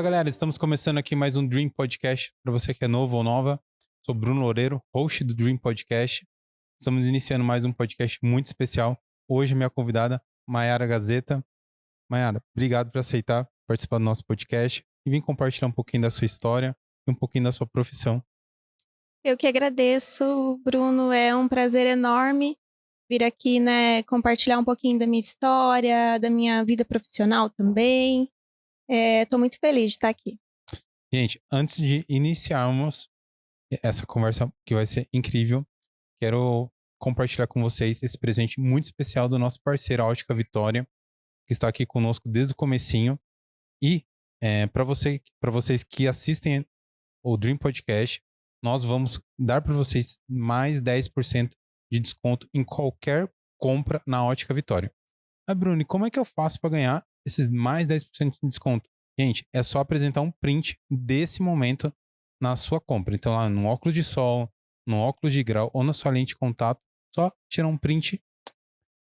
Fala galera, estamos começando aqui mais um Dream Podcast. Para você que é novo ou nova, sou Bruno Loureiro, host do Dream Podcast. Estamos iniciando mais um podcast muito especial. Hoje minha convidada, Mayara Gazeta. Mayara, obrigado por aceitar participar do nosso podcast e vir compartilhar um pouquinho da sua história e um pouquinho da sua profissão. Eu que agradeço, Bruno. É um prazer enorme vir aqui, né, compartilhar um pouquinho da minha história, da minha vida profissional também. Estou muito feliz de estar aqui. Gente, antes de iniciarmos essa conversa que vai ser incrível, quero compartilhar com vocês esse presente muito especial do nosso parceiro, a Ótica Vitória, que está aqui conosco desde o comecinho. E para vocês que assistem o Dream Podcast, nós vamos dar para vocês mais 10% de desconto em qualquer compra na Ótica Vitória. Ah, Bruno, e como é que eu faço para ganhar esses mais 10% de desconto? Gente, é só apresentar um print desse momento na sua compra. Então, lá no óculos de sol, no óculos de grau ou na sua lente de contato, só tirar um print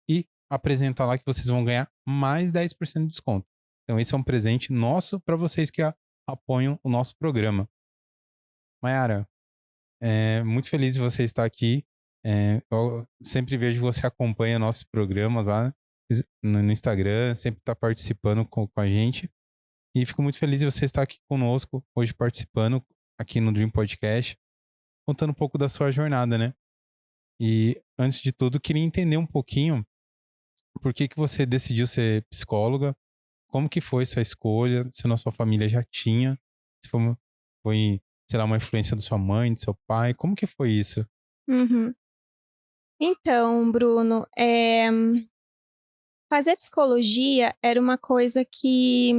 e apresentar lá que vocês vão ganhar mais 10% de desconto. Então, esse é um presente nosso para vocês que apoiam o nosso programa. Mayara, muito feliz de você estar aqui. Eu sempre vejo que você acompanha nossos programas lá no Instagram, sempre está participando com a gente. E fico muito feliz de você estar aqui conosco hoje participando aqui no Dream Podcast, contando um pouco da sua jornada, né? E antes de tudo, queria entender um pouquinho por que você decidiu ser psicóloga, como que foi sua escolha, se na sua família já tinha, se foi, sei lá, uma influência da sua mãe, do seu pai, como que foi isso? Uhum. Então, Bruno, fazer psicologia era uma coisa que,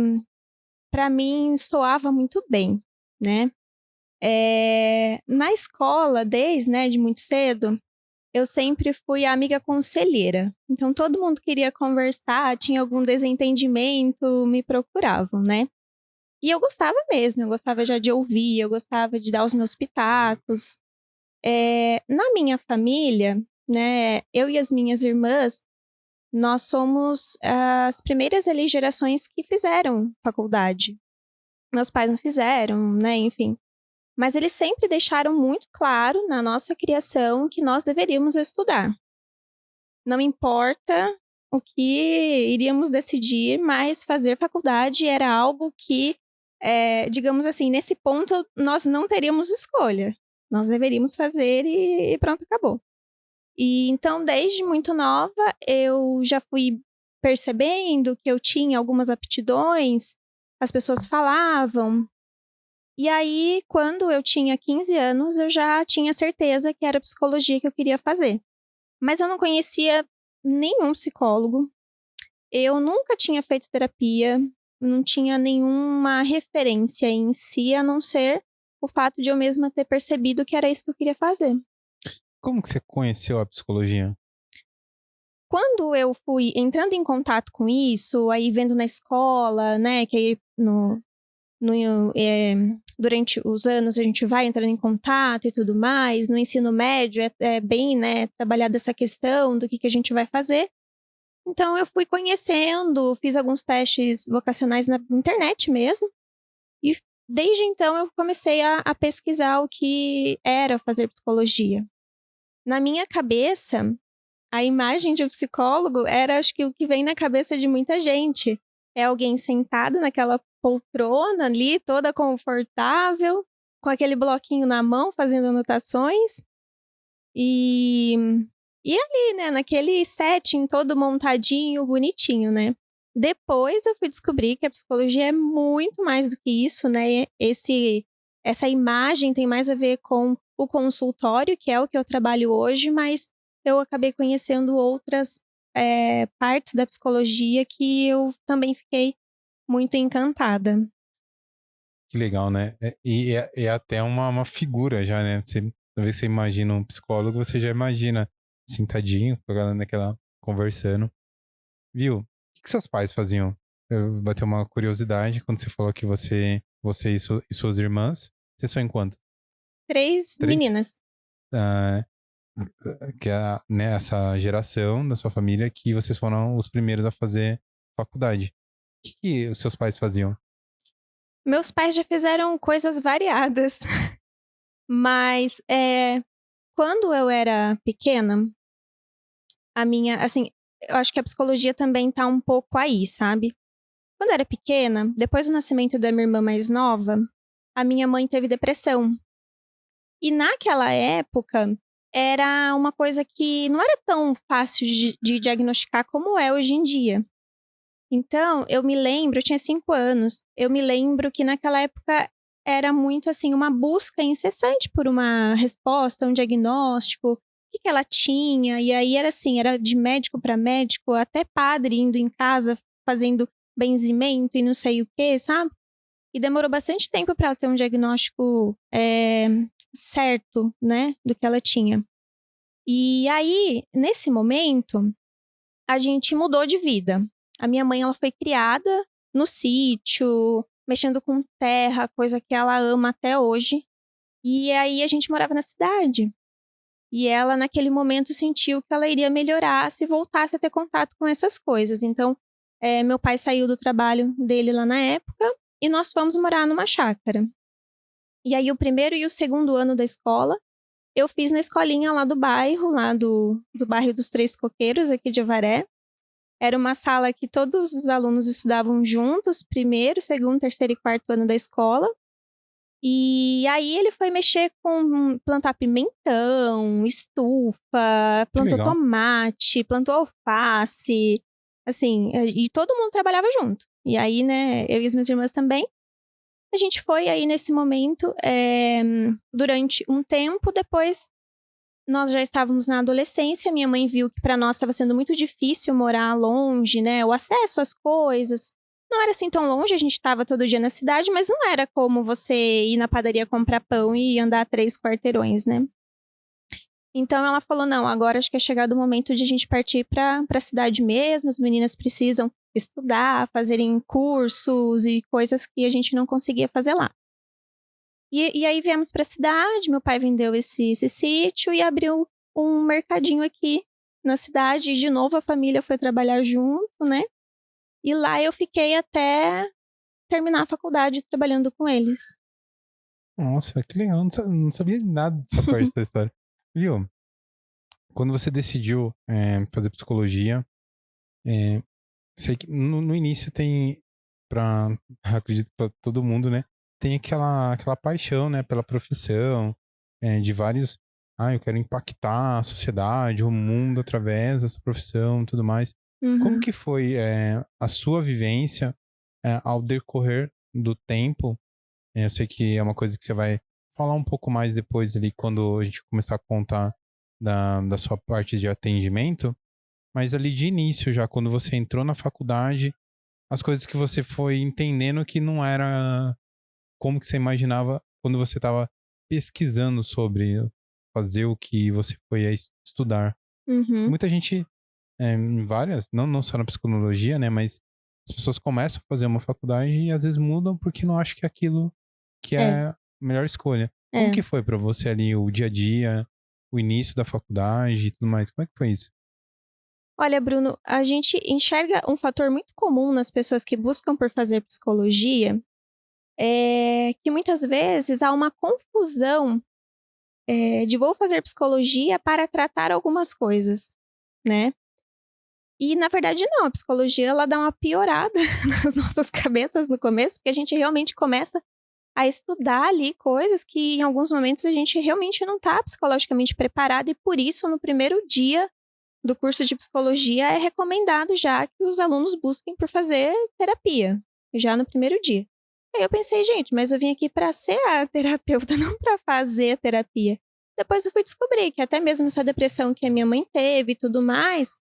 para mim, soava muito bem, né? Na escola, desde, né, de muito cedo, eu sempre fui a amiga conselheira. Então, todo mundo queria conversar, tinha algum desentendimento, me procuravam, né? E eu gostava mesmo, eu gostava já de ouvir, eu gostava de dar os meus pitacos. Na minha família, né, eu e as minhas irmãs, nós somos as primeiras ali gerações que fizeram faculdade. Meus pais não fizeram, né, enfim. Mas eles sempre deixaram muito claro na nossa criação que nós deveríamos estudar. Não importa o que iríamos decidir, mas fazer faculdade era algo que, digamos assim, nesse ponto nós não teríamos escolha. Nós deveríamos fazer e pronto, acabou. E então, desde muito nova, eu já fui percebendo que eu tinha algumas aptidões, as pessoas falavam. E aí, quando eu tinha 15 anos, eu já tinha certeza que era psicologia que eu queria fazer. Mas eu não conhecia nenhum psicólogo. Eu nunca tinha feito terapia, não tinha nenhuma referência em si, a não ser o fato de eu mesma ter percebido que era isso que eu queria fazer. Como que você conheceu a psicologia? Quando eu fui entrando em contato com isso, aí vendo na escola, né, que aí durante os anos a gente vai entrando em contato e tudo mais, no ensino médio é bem, né, trabalhada essa questão do que a gente vai fazer. Então eu fui conhecendo, fiz alguns testes vocacionais na internet mesmo, e desde então eu comecei a pesquisar o que era fazer psicologia. Na minha cabeça, a imagem de um psicólogo era, acho que, o que vem na cabeça de muita gente. É alguém sentado naquela poltrona ali, toda confortável, com aquele bloquinho na mão, fazendo anotações. E ali, né, naquele setting todo montadinho, bonitinho, né? Depois eu fui descobrir que a psicologia é muito mais do que isso, né? Essa imagem tem mais a ver com o consultório, que é o que eu trabalho hoje, mas eu acabei conhecendo outras partes da psicologia que eu também fiquei muito encantada. Que legal, né? É até uma figura já, né? Talvez você imagina um psicólogo, você já imagina sentadinho, com a galera naquela conversando. Viu? O que seus pais faziam? Eu bateu uma curiosidade quando você falou que você e suas irmãs, vocês são em quanto? 3 Três? meninas. Ah, que é, né, essa geração da sua família que vocês foram os primeiros a fazer faculdade. O que os seus pais faziam? Meus pais já fizeram coisas variadas, mas quando eu era pequena, a minha, assim, eu acho que a psicologia também tá um pouco aí, sabe? Quando eu era pequena, depois do nascimento da minha irmã mais nova, a minha mãe teve depressão. E naquela época, era uma coisa que não era tão fácil de diagnosticar como é hoje em dia. Então, eu me lembro, eu tinha 5 anos, eu me lembro que naquela época era muito assim, uma busca incessante por uma resposta, um diagnóstico, o que que ela tinha, e aí era assim, era de médico para médico, até padre indo em casa fazendo benzimento e não sei o que, sabe? E demorou bastante tempo para ela ter um diagnóstico certo, né, do que ela tinha. E aí, nesse momento, a gente mudou de vida. A minha mãe, ela foi criada no sítio, mexendo com terra, coisa que ela ama até hoje. E aí a gente morava na cidade. E ela, naquele momento, sentiu que ela iria melhorar se voltasse a ter contato com essas coisas. Então, meu pai saiu do trabalho dele lá na época e nós fomos morar numa chácara. E aí, o primeiro e o segundo ano da escola, eu fiz na escolinha lá do bairro, lá do bairro dos Três Coqueiros, aqui de Avaré. Era uma sala que todos os alunos estudavam juntos, primeiro, segundo, terceiro e quarto ano da escola. E aí ele foi mexer com plantar pimentão, estufa, Que plantou legal. tomate, plantou alface, assim, e todo mundo trabalhava junto. E aí, né, eu e as minhas irmãs também. A gente foi aí nesse momento, durante um tempo, depois nós já estávamos na adolescência, minha mãe viu que para nós estava sendo muito difícil morar longe, né? O acesso às coisas. Não era assim tão longe, a gente estava todo dia na cidade, mas não era como você ir na padaria comprar pão e andar 3 quarteirões, né? Então ela falou: não, agora acho que é chegado o momento de a gente partir para a cidade mesmo, as meninas precisam estudar, fazerem cursos e coisas que a gente não conseguia fazer lá. E aí viemos para a cidade, meu pai vendeu esse sítio e abriu um mercadinho aqui na cidade. E de novo a família foi trabalhar junto, né? E lá eu fiquei até terminar a faculdade trabalhando com eles. Nossa, que legal. Não sabia nada dessa parte da história. Viu? Quando você decidiu fazer psicologia, é, sei que no início tem, pra, acredito que pra todo mundo, né? Tem aquela paixão, né? Pela profissão, de vários. Ah, eu quero impactar a sociedade, o mundo através dessa profissão e tudo mais. Como Uhum. que foi a sua vivência ao decorrer do tempo? Eu sei que é uma coisa que você vai falar um pouco mais depois ali, quando a gente começar a contar da sua parte de atendimento, mas ali de início já, quando você entrou na faculdade, as coisas que você foi entendendo que não era como que você imaginava quando você estava pesquisando sobre fazer o que você foi estudar. Uhum. Muita gente, em várias, não só na psicologia, né, mas as pessoas começam a fazer uma faculdade e às vezes mudam porque não acham que é aquilo que É, é a melhor escolha. Como é. que foi pra você ali o dia a dia, o início da faculdade e tudo mais? Como é que foi isso? Olha, Bruno, a gente enxerga um fator muito comum nas pessoas que buscam por fazer psicologia, é que muitas vezes há uma confusão de vou fazer psicologia para tratar algumas coisas, né? E na verdade não, a psicologia ela dá uma piorada nas nossas cabeças no começo, porque a gente realmente começa a estudar ali coisas que em alguns momentos a gente realmente não está psicologicamente preparado e por isso no primeiro dia do curso de psicologia é recomendado já que os alunos busquem por fazer terapia, já no primeiro dia. Aí eu pensei, gente, mas eu vim aqui para ser a terapeuta, não para fazer a terapia. Depois eu fui descobrir que até mesmo essa depressão que a minha mãe teve e tudo mais,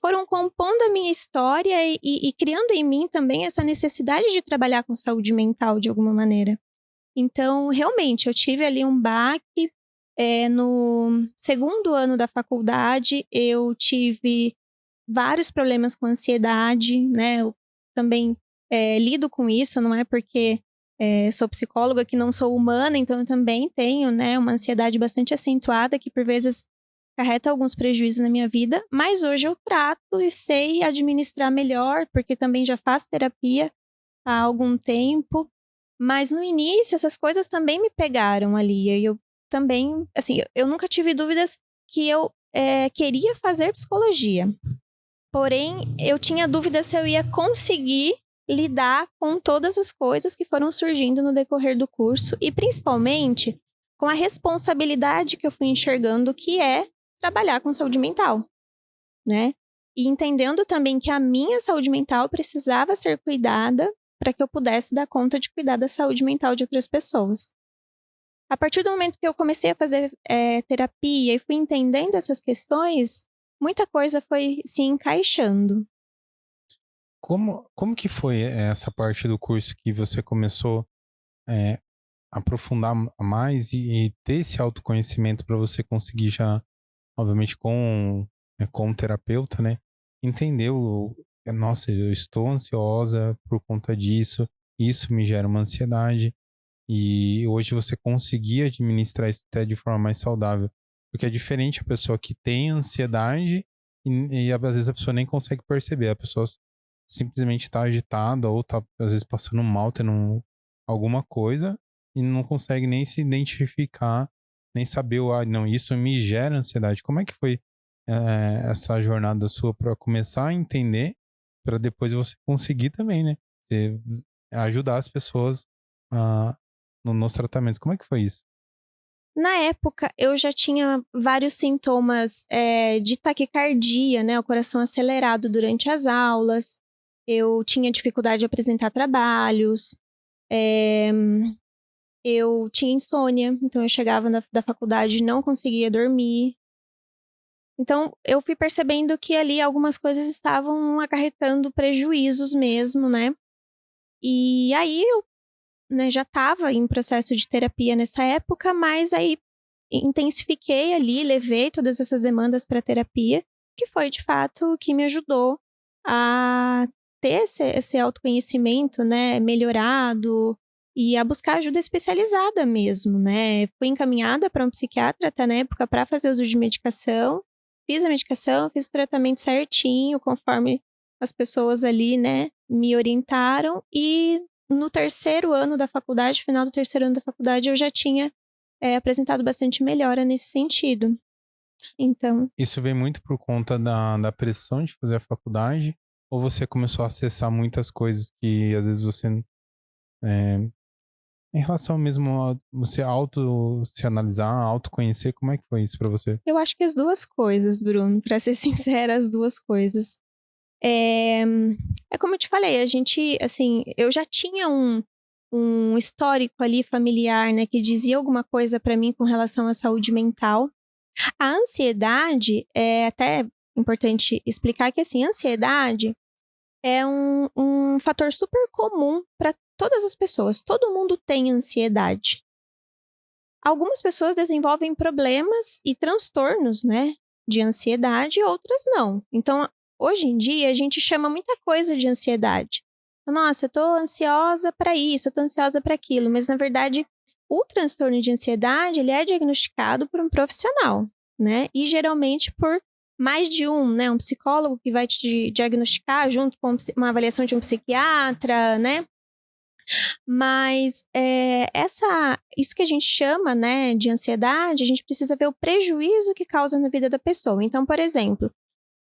foram compondo a minha história e criando em mim também essa necessidade de trabalhar com saúde mental de alguma maneira. Então, realmente, eu tive ali um baque. No segundo ano da faculdade, eu tive vários problemas com ansiedade, né? Eu também lido com isso, não é porque sou psicóloga que não sou humana, então eu também tenho, né, uma ansiedade bastante acentuada que por vezes carreta alguns prejuízos na minha vida, mas hoje eu trato e sei administrar melhor, porque também já faço terapia há algum tempo. Mas no início, essas coisas também me pegaram ali. E eu também, assim, eu nunca tive dúvidas que eu queria fazer psicologia. Porém, eu tinha dúvida se eu ia conseguir lidar com todas as coisas que foram surgindo no decorrer do curso e principalmente com a responsabilidade que eu fui enxergando que é trabalhar com saúde mental, né? E entendendo também que a minha saúde mental precisava ser cuidada para que eu pudesse dar conta de cuidar da saúde mental de outras pessoas. A partir do momento que eu comecei a fazer terapia e fui entendendo essas questões, muita coisa foi se encaixando. Como que foi essa parte do curso que você começou a aprofundar mais e ter esse autoconhecimento para você conseguir já, obviamente, com o terapeuta, né? Entender nossa, eu estou ansiosa por conta disso, isso me gera uma ansiedade. E hoje você conseguir administrar isso até de forma mais saudável. Porque é diferente a pessoa que tem ansiedade e às vezes a pessoa nem consegue perceber. A pessoa simplesmente está agitada ou está às vezes passando mal, tendo alguma coisa e não consegue nem se identificar, nem saber, não, isso me gera ansiedade. Como é que foi essa jornada sua para começar a entender, para depois você conseguir também, né? Você ajudar as pessoas a nos tratamentos. Como é que foi isso? Na época, eu já tinha vários sintomas de taquicardia, né? O coração acelerado durante as aulas. Eu tinha dificuldade de apresentar trabalhos. eh, eu tinha insônia, então eu chegava da faculdade e não conseguia dormir. Então, eu fui percebendo que ali algumas coisas estavam acarretando prejuízos mesmo, né? E aí eu, né, já estava em processo de terapia nessa época, mas aí intensifiquei ali, levei todas essas demandas para terapia, que foi de fato o que me ajudou a ter esse autoconhecimento, né, melhorado e a buscar ajuda especializada mesmo, né? Fui encaminhada para um psiquiatra até na época para fazer uso de medicação. Fiz a medicação, fiz o tratamento certinho, conforme as pessoas ali, né, me orientaram. E no terceiro ano da faculdade, final do terceiro ano da faculdade, eu já tinha apresentado bastante melhora nesse sentido. Então, Isso vem muito por conta da pressão de fazer a faculdade? Ou você começou a acessar muitas coisas que às vezes você, em relação mesmo a você se analisar, autoconhecer, como é que foi isso pra você? eu acho que as duas coisas, Bruno, para ser sincera, as duas coisas. É, é como eu te falei, a gente, assim, eu já tinha um histórico ali familiar, né, que dizia alguma coisa para mim com relação à saúde mental. A ansiedade, é até importante explicar que, assim, a ansiedade é um fator super comum para todas as pessoas. Todo mundo tem ansiedade. Algumas pessoas desenvolvem problemas e transtornos, né, de ansiedade, outras não. Então, hoje em dia, a gente chama muita coisa de ansiedade. Nossa, eu tô ansiosa para isso, eu tô ansiosa para aquilo, mas na verdade, o transtorno de ansiedade, ele é diagnosticado por um profissional, né? E geralmente por mais de um, né? Um psicólogo que vai te diagnosticar junto com uma avaliação de um psiquiatra, né? Mas isso que a gente chama, né, de ansiedade, a gente precisa ver o prejuízo que causa na vida da pessoa. Então, por exemplo,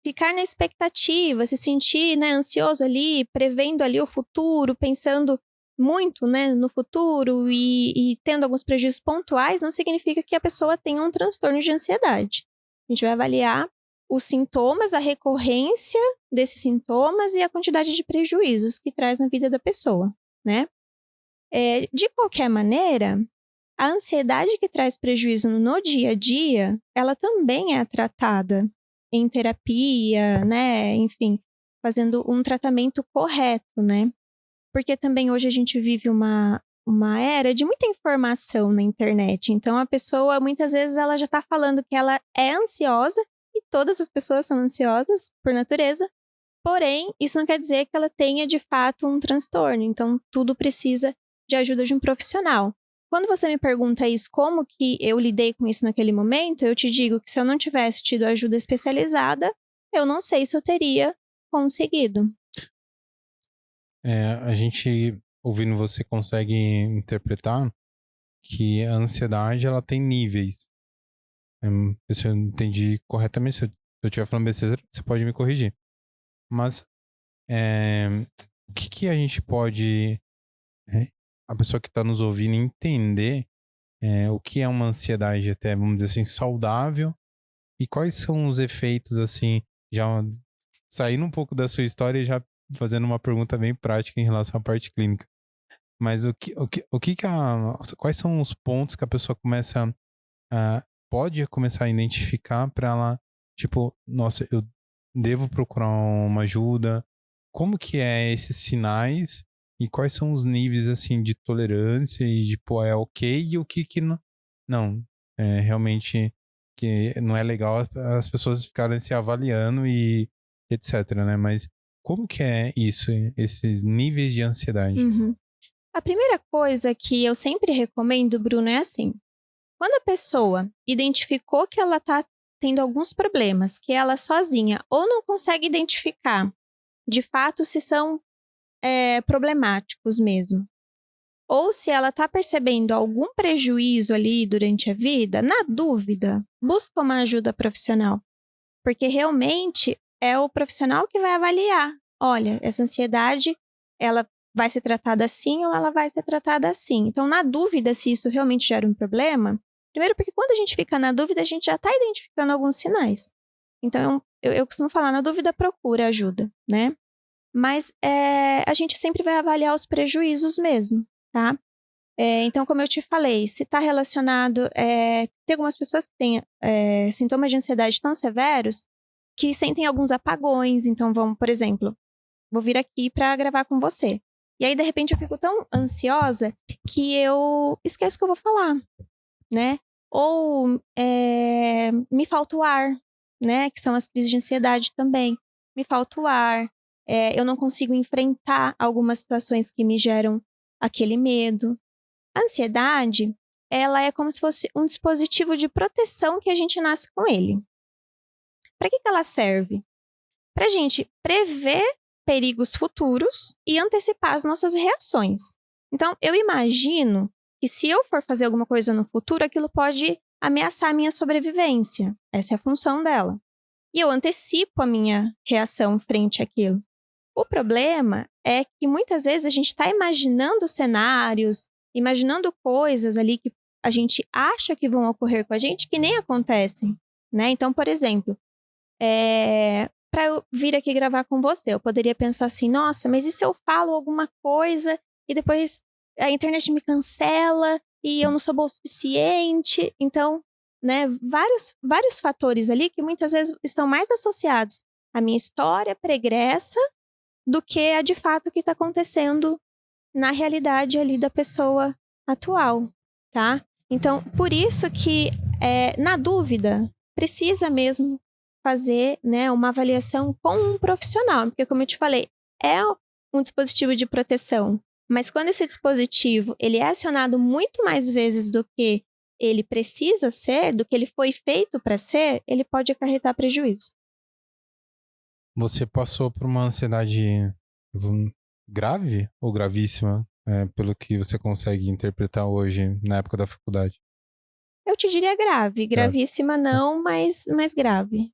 ficar na expectativa, se sentir, né, ansioso ali, prevendo ali o futuro, pensando muito, né, no futuro e tendo alguns prejuízos pontuais, não significa que a pessoa tenha um transtorno de ansiedade. A gente vai avaliar os sintomas, a recorrência desses sintomas e a quantidade de prejuízos que traz na vida da pessoa, né? De qualquer maneira, a ansiedade que traz prejuízo no dia a dia, ela também é tratada em terapia, né? Enfim, fazendo um tratamento correto, né? Porque também hoje a gente vive uma era de muita informação na internet. Então, a pessoa, muitas vezes, ela já está falando que ela é ansiosa, e todas as pessoas são ansiosas por natureza. Porém, isso não quer dizer que ela tenha de fato um transtorno. Então, tudo precisa de ajuda de um profissional. Quando você me pergunta isso, como que eu lidei com isso naquele momento, eu te digo que se eu não tivesse tido ajuda especializada, eu não sei se eu teria conseguido. A gente ouvindo você consegue interpretar que a ansiedade, ela tem níveis. Se eu entendi corretamente, se eu estiver falando besteira, você pode me corrigir. Mas é, o que que a gente pode, é, a pessoa que está nos ouvindo entender o que é uma ansiedade até, vamos dizer assim, saudável e quais são os efeitos, assim, já saindo um pouco da sua história e já fazendo uma pergunta bem prática em relação à parte clínica. Mas quais são os pontos que a pessoa pode começar a identificar para ela, tipo, nossa, eu devo procurar uma ajuda? Como que é esses sinais e quais são os níveis, assim, de tolerância e de, pô, é ok e o que não, não, é realmente que não é legal as pessoas ficarem se avaliando e etc, né? Mas como que é isso, esses níveis de ansiedade? Uhum. A primeira coisa que eu sempre recomendo, Bruno, é assim: quando a pessoa identificou que ela está tendo alguns problemas, que ela sozinha ou não consegue identificar de fato se são problemáticos mesmo, ou se ela está percebendo algum prejuízo ali durante a vida, na dúvida, busca uma ajuda profissional. Porque realmente é o profissional que vai avaliar. Olha, essa ansiedade, ela vai ser tratada assim ou ela vai ser tratada assim. Então, na dúvida se isso realmente gera um problema, primeiro porque quando a gente fica na dúvida, a gente já está identificando alguns sinais. Então, eu costumo falar, na dúvida, procura ajuda, né? Mas a gente sempre vai avaliar os prejuízos mesmo, tá? Então, como eu te falei, se está relacionado... tem algumas pessoas que têm sintomas de ansiedade tão severos que sentem alguns apagões. Então, por exemplo, vou vir aqui para gravar com você. E aí, de repente, eu fico tão ansiosa que eu esqueço o que eu vou falar, né? Ou me falta o ar, né? Que são as crises de ansiedade também. Me falta o ar, eu não consigo enfrentar algumas situações que me geram aquele medo. A ansiedade, ela é como se fosse um dispositivo de proteção que a gente nasce com ele. Para que ela serve? Para a gente prever perigos futuros e antecipar as nossas reações. Então, eu imagino que se eu for fazer alguma coisa no futuro, aquilo pode ameaçar a minha sobrevivência. Essa é a função dela. E eu antecipo a minha reação frente àquilo. O problema é que muitas vezes a gente está imaginando cenários, imaginando coisas ali que a gente acha que vão ocorrer com a gente que nem acontecem, né? Então, por exemplo, para eu vir aqui gravar com você, eu poderia pensar assim: nossa, mas e se eu falo alguma coisa e depois a internet me cancela e eu não sou boa o suficiente? Então, né, vários fatores ali que muitas vezes estão mais associados à minha história pregressa do que a de fato que está acontecendo na realidade ali da pessoa atual, tá? Então, por isso que, na dúvida, precisa mesmo fazer, né, uma avaliação com um profissional, porque como eu te falei, é um dispositivo de proteção, mas quando esse dispositivo ele é acionado muito mais vezes do que ele precisa ser, do que ele foi feito para ser, ele pode acarretar prejuízo. Você passou por uma ansiedade grave ou gravíssima, pelo que você consegue interpretar hoje na época da faculdade? Eu te diria grave, Grave. gravíssima não, mas grave.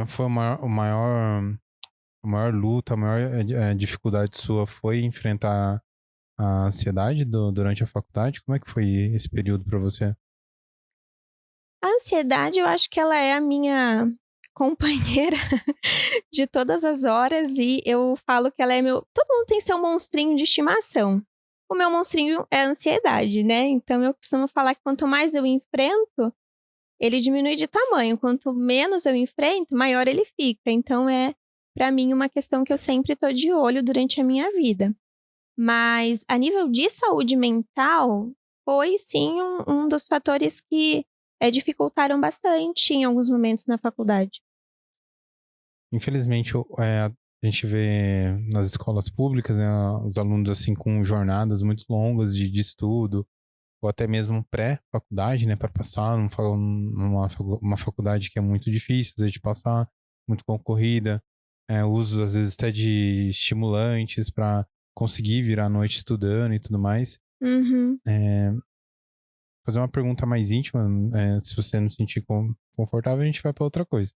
Foi a maior luta, a maior dificuldade sua foi enfrentar a ansiedade durante a faculdade? Como é que foi esse período para você? A ansiedade, eu acho que ela é a minha companheira de todas as horas e eu falo que ela é meu... Todo mundo tem seu monstrinho de estimação. O meu monstrinho é a ansiedade, né? Então eu costumo falar que quanto mais eu enfrento, ele diminui de tamanho. Quanto menos eu enfrento, maior ele fica. Então para mim, uma questão que eu sempre estou de olho durante a minha vida. Mas a nível de saúde mental, foi sim um dos fatores que dificultaram bastante em alguns momentos na faculdade. Infelizmente, a gente vê nas escolas públicas, né, os alunos assim com jornadas muito longas de estudo, ou até mesmo pré-faculdade, né, para passar uma faculdade que é muito difícil, às vezes, de passar, muito concorrida, uso às vezes até de estimulantes para conseguir virar a noite estudando e tudo mais. Uhum. É, fazer uma pergunta mais íntima, se você não se sentir confortável, a gente vai para outra coisa.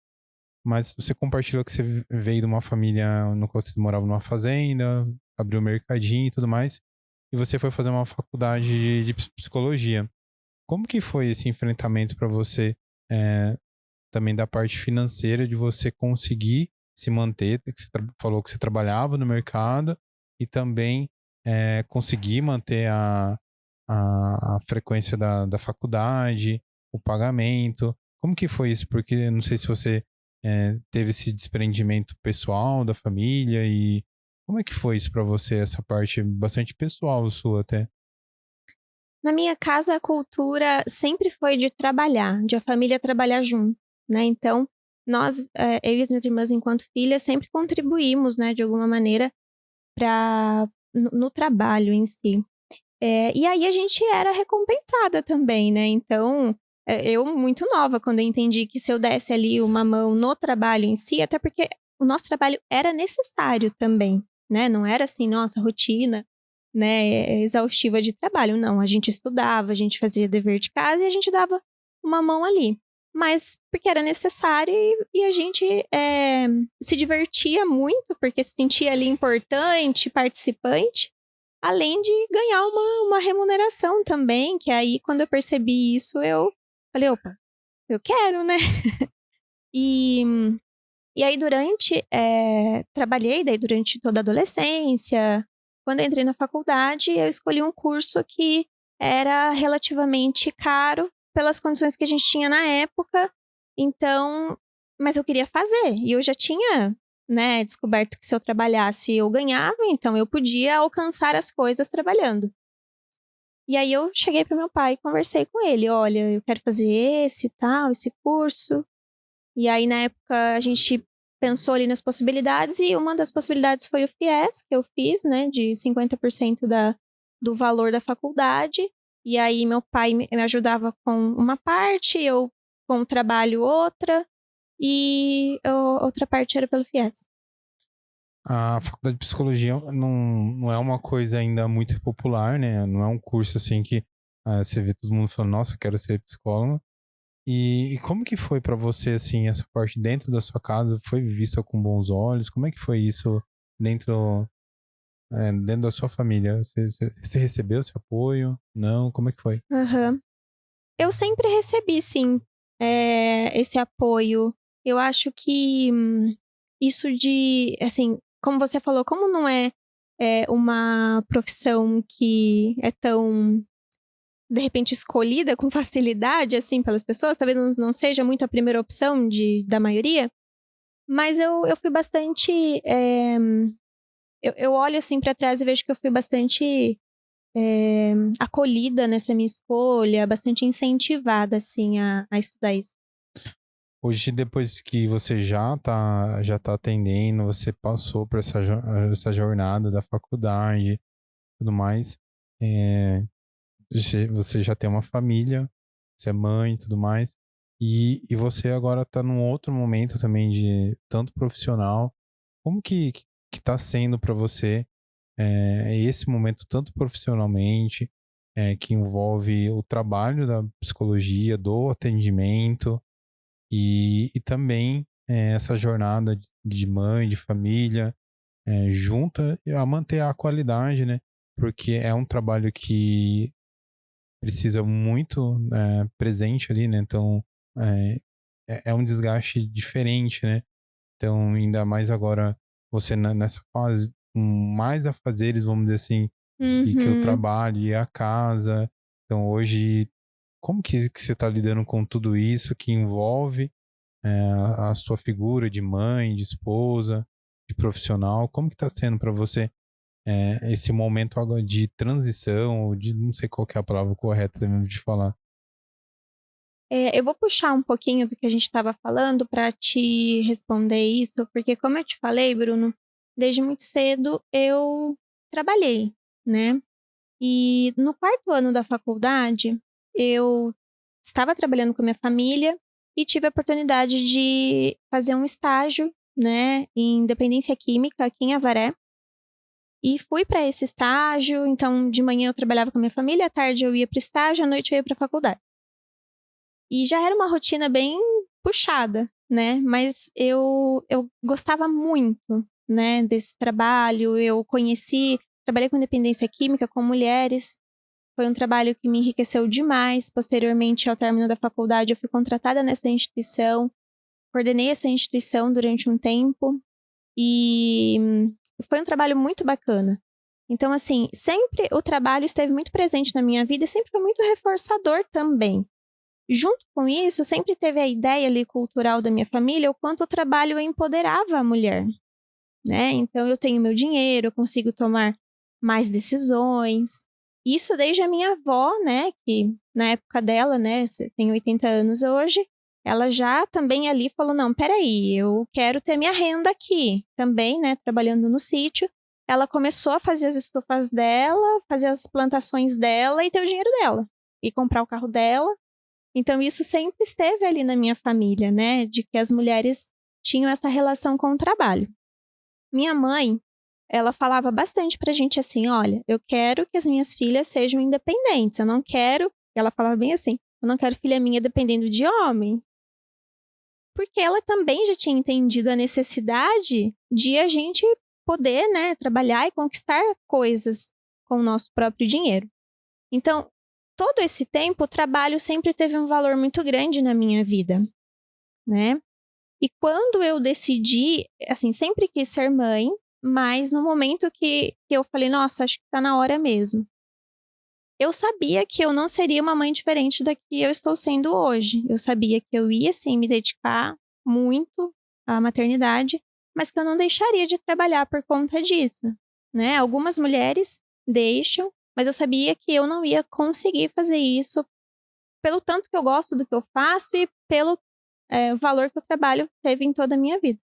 Mas você compartilhou que você veio de uma família no qual você morava numa fazenda, abriu um mercadinho e tudo mais, e você foi fazer uma faculdade de psicologia. Como que foi esse enfrentamento para você, eh, também da parte financeira, de você conseguir se manter, que você falou que você trabalhava no mercado e também conseguir manter a frequência da faculdade, o pagamento. Como que foi isso? Porque eu não sei se você teve esse desprendimento pessoal da família e como é que foi isso para você, essa parte bastante pessoal sua até? Na minha casa, a cultura sempre foi de trabalhar, de a família trabalhar junto, né. Então, nós, eu e as minhas irmãs, enquanto filhas, sempre contribuímos, né, de alguma maneira para no trabalho em si. E aí a gente era recompensada também, né, então, eu muito nova quando eu entendi que se eu desse ali uma mão no trabalho em si, até porque o nosso trabalho era necessário também, né, não era assim, nossa, rotina, né, exaustiva de trabalho, não, a gente estudava, a gente fazia dever de casa e a gente dava uma mão ali. Mas porque era necessário e a gente, se divertia muito, porque se sentia ali importante, participante, além de ganhar uma remuneração também, que aí quando eu percebi isso eu falei: "Opa, eu quero, né". E e aí trabalhei daí durante toda a adolescência. Quando eu entrei na faculdade, eu escolhi um curso que era relativamente caro pelas condições que a gente tinha na época, então mas eu queria fazer, e eu já tinha, né, descoberto que se eu trabalhasse eu ganhava, então eu podia alcançar as coisas trabalhando. E aí eu cheguei para o meu pai e conversei com ele: "Olha, eu quero fazer esse e tal, esse curso". E aí na época a gente pensou ali nas possibilidades e uma das possibilidades foi o FIES, que eu fiz, né, de 50% do valor da faculdade. E aí meu pai me ajudava com uma parte, eu com o trabalho outra, e outra parte era pelo FIES. A faculdade de psicologia não é uma coisa ainda muito popular, né? Não é um curso assim que você vê todo mundo falando, nossa, quero ser psicólogo. E como que foi pra você, assim, essa parte dentro da sua casa? Foi vista com bons olhos? Como é que foi isso dentro, dentro da sua família? Você recebeu esse apoio? Não? Como é que foi? Aham. Eu sempre recebi sim, esse apoio. Eu acho que isso de assim, como você falou, como não é, uma profissão que é tão, de repente, escolhida com facilidade, assim, pelas pessoas, talvez não seja muito a primeira opção da maioria, mas eu fui bastante, eu olho, assim, pra trás e vejo que eu fui bastante, acolhida nessa minha escolha, bastante incentivada, assim, a estudar isso. Hoje, depois que você já tá atendendo, você passou por essa jornada da faculdade e tudo mais, eh, você já tem uma família, você é mãe e tudo mais, e você agora tá num outro momento também de tanto profissional. Como que tá sendo para você, esse momento tanto profissionalmente, que envolve o trabalho da psicologia, do atendimento e também, essa jornada de mãe, de família, junta a manter a qualidade, né, porque é um trabalho que precisa muito, presente ali, né, então, eh, é um desgaste diferente, né. Então, ainda mais agora você nessa fase, com mais afazeres, vamos dizer assim, que o Uhum. trabalho e a casa. Então hoje, como que você está lidando com tudo isso que envolve, a sua figura de mãe, de esposa, de profissional? Como que está sendo para você, esse momento agora de transição ou de não sei qual que é a palavra correta também de falar. Eu vou puxar um pouquinho do que a gente estava falando para te responder isso, porque como eu te falei, Bruno, desde muito cedo eu trabalhei, né. E no quarto ano da faculdade, eu estava trabalhando com a minha família e tive a oportunidade de fazer um estágio, né, em dependência química aqui em Avaré. E fui para esse estágio, então de manhã eu trabalhava com a minha família, à tarde eu ia para o estágio, à noite eu ia para a faculdade. E já era uma rotina bem puxada, né? Mas eu gostava muito, né, desse trabalho. Eu trabalhei com dependência química com mulheres. Foi um trabalho que me enriqueceu demais. Posteriormente, ao término da faculdade, eu fui contratada nessa instituição. Coordenei essa instituição durante um tempo. E foi um trabalho muito bacana. Então, assim, sempre o trabalho esteve muito presente na minha vida e sempre foi muito reforçador também. Junto com isso, sempre teve a ideia ali cultural da minha família, o quanto o trabalho empoderava a mulher, né? Então, eu tenho meu dinheiro, eu consigo tomar mais decisões. Isso desde a minha avó, né? Que na época dela, né? Tem 80 anos hoje. Ela já também ali falou, não, peraí, eu quero ter minha renda aqui. Também, né? Trabalhando no sítio. Ela começou a fazer as estufas dela, fazer as plantações dela e ter o dinheiro dela. E comprar o carro dela. Então, isso sempre esteve ali na minha família, né? De que as mulheres tinham essa relação com o trabalho. Minha mãe, ela falava bastante pra gente assim, olha, eu quero que as minhas filhas sejam independentes, eu não quero, ela falava bem assim, eu não quero filha minha dependendo de homem. Porque ela também já tinha entendido a necessidade de a gente poder, né, trabalhar e conquistar coisas com o nosso próprio dinheiro. Então, todo esse tempo, o trabalho sempre teve um valor muito grande na minha vida, né? E quando eu decidi, assim, sempre quis ser mãe, mas no momento que eu falei, nossa, acho que tá na hora mesmo. Eu sabia que eu não seria uma mãe diferente da que eu estou sendo hoje. Eu sabia que eu ia, sim, me dedicar muito à maternidade, mas que eu não deixaria de trabalhar por conta disso, né? Algumas mulheres deixam, mas eu sabia que eu não ia conseguir fazer isso pelo tanto que eu gosto do que eu faço e pelo valor que o trabalho teve em toda a minha vida.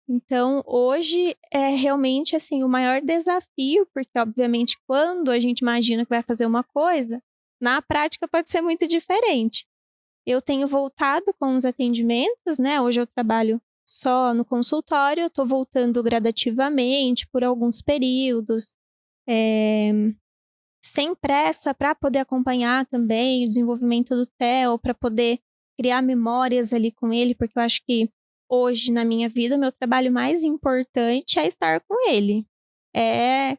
Então, hoje é realmente assim o maior desafio, porque obviamente quando a gente imagina que vai fazer uma coisa, na prática pode ser muito diferente. Eu tenho voltado com os atendimentos, né? Hoje eu trabalho só no consultório, eu estou voltando gradativamente por alguns períodos, sem pressa para poder acompanhar também o desenvolvimento do Theo, para poder criar memórias ali com ele, porque eu acho que hoje, na minha vida, o meu trabalho mais importante é estar com ele. É,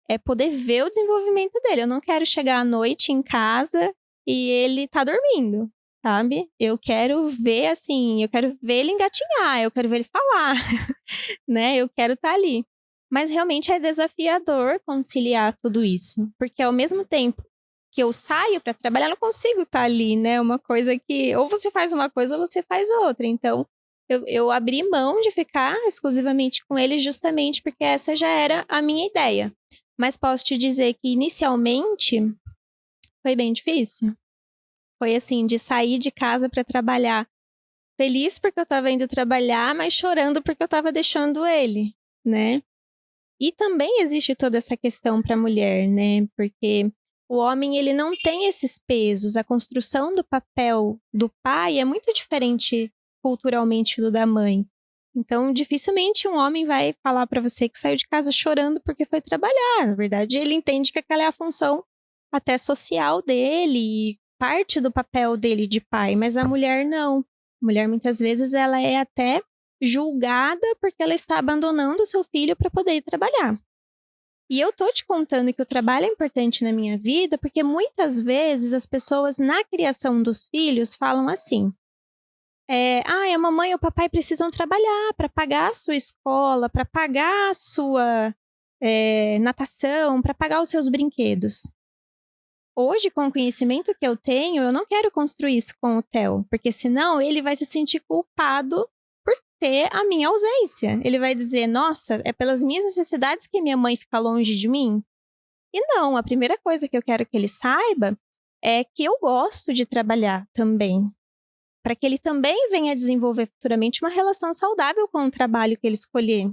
é poder ver o desenvolvimento dele. Eu não quero chegar à noite em casa e ele tá dormindo, sabe? Eu quero ver, assim, eu quero ver ele engatinhar, eu quero ver ele falar, né? Eu quero estar ali. Mas realmente é desafiador conciliar tudo isso, porque ao mesmo tempo que eu saio para trabalhar, eu não consigo estar ali, né? Uma coisa que ou você faz uma coisa ou você faz outra. Então, eu abri mão de ficar exclusivamente com ele justamente porque essa já era a minha ideia. Mas posso te dizer que inicialmente foi bem difícil. Foi assim, de sair de casa para trabalhar, feliz porque eu estava indo trabalhar, mas chorando porque eu estava deixando ele, né? E também existe toda essa questão para a mulher, né? Porque o homem ele não tem esses pesos. A construção do papel do pai é muito diferente culturalmente do da mãe. Então, dificilmente um homem vai falar para você que saiu de casa chorando porque foi trabalhar. Na verdade, ele entende que aquela é a função até social dele, e parte do papel dele de pai, mas a mulher não. A mulher muitas vezes ela é até julgada porque ela está abandonando o seu filho para poder ir trabalhar. E eu tô te contando que o trabalho é importante na minha vida porque muitas vezes as pessoas na criação dos filhos falam assim: a mamãe e o papai precisam trabalhar para pagar a sua escola, para pagar a sua natação, para pagar os seus brinquedos. Hoje, com o conhecimento que eu tenho, eu não quero construir isso com o Theo, porque senão ele vai se sentir culpado por ter a minha ausência. Ele vai dizer, nossa, é pelas minhas necessidades que minha mãe fica longe de mim? E não, a primeira coisa que eu quero que ele saiba é que eu gosto de trabalhar também, para que ele também venha desenvolver futuramente uma relação saudável com o trabalho que ele escolher,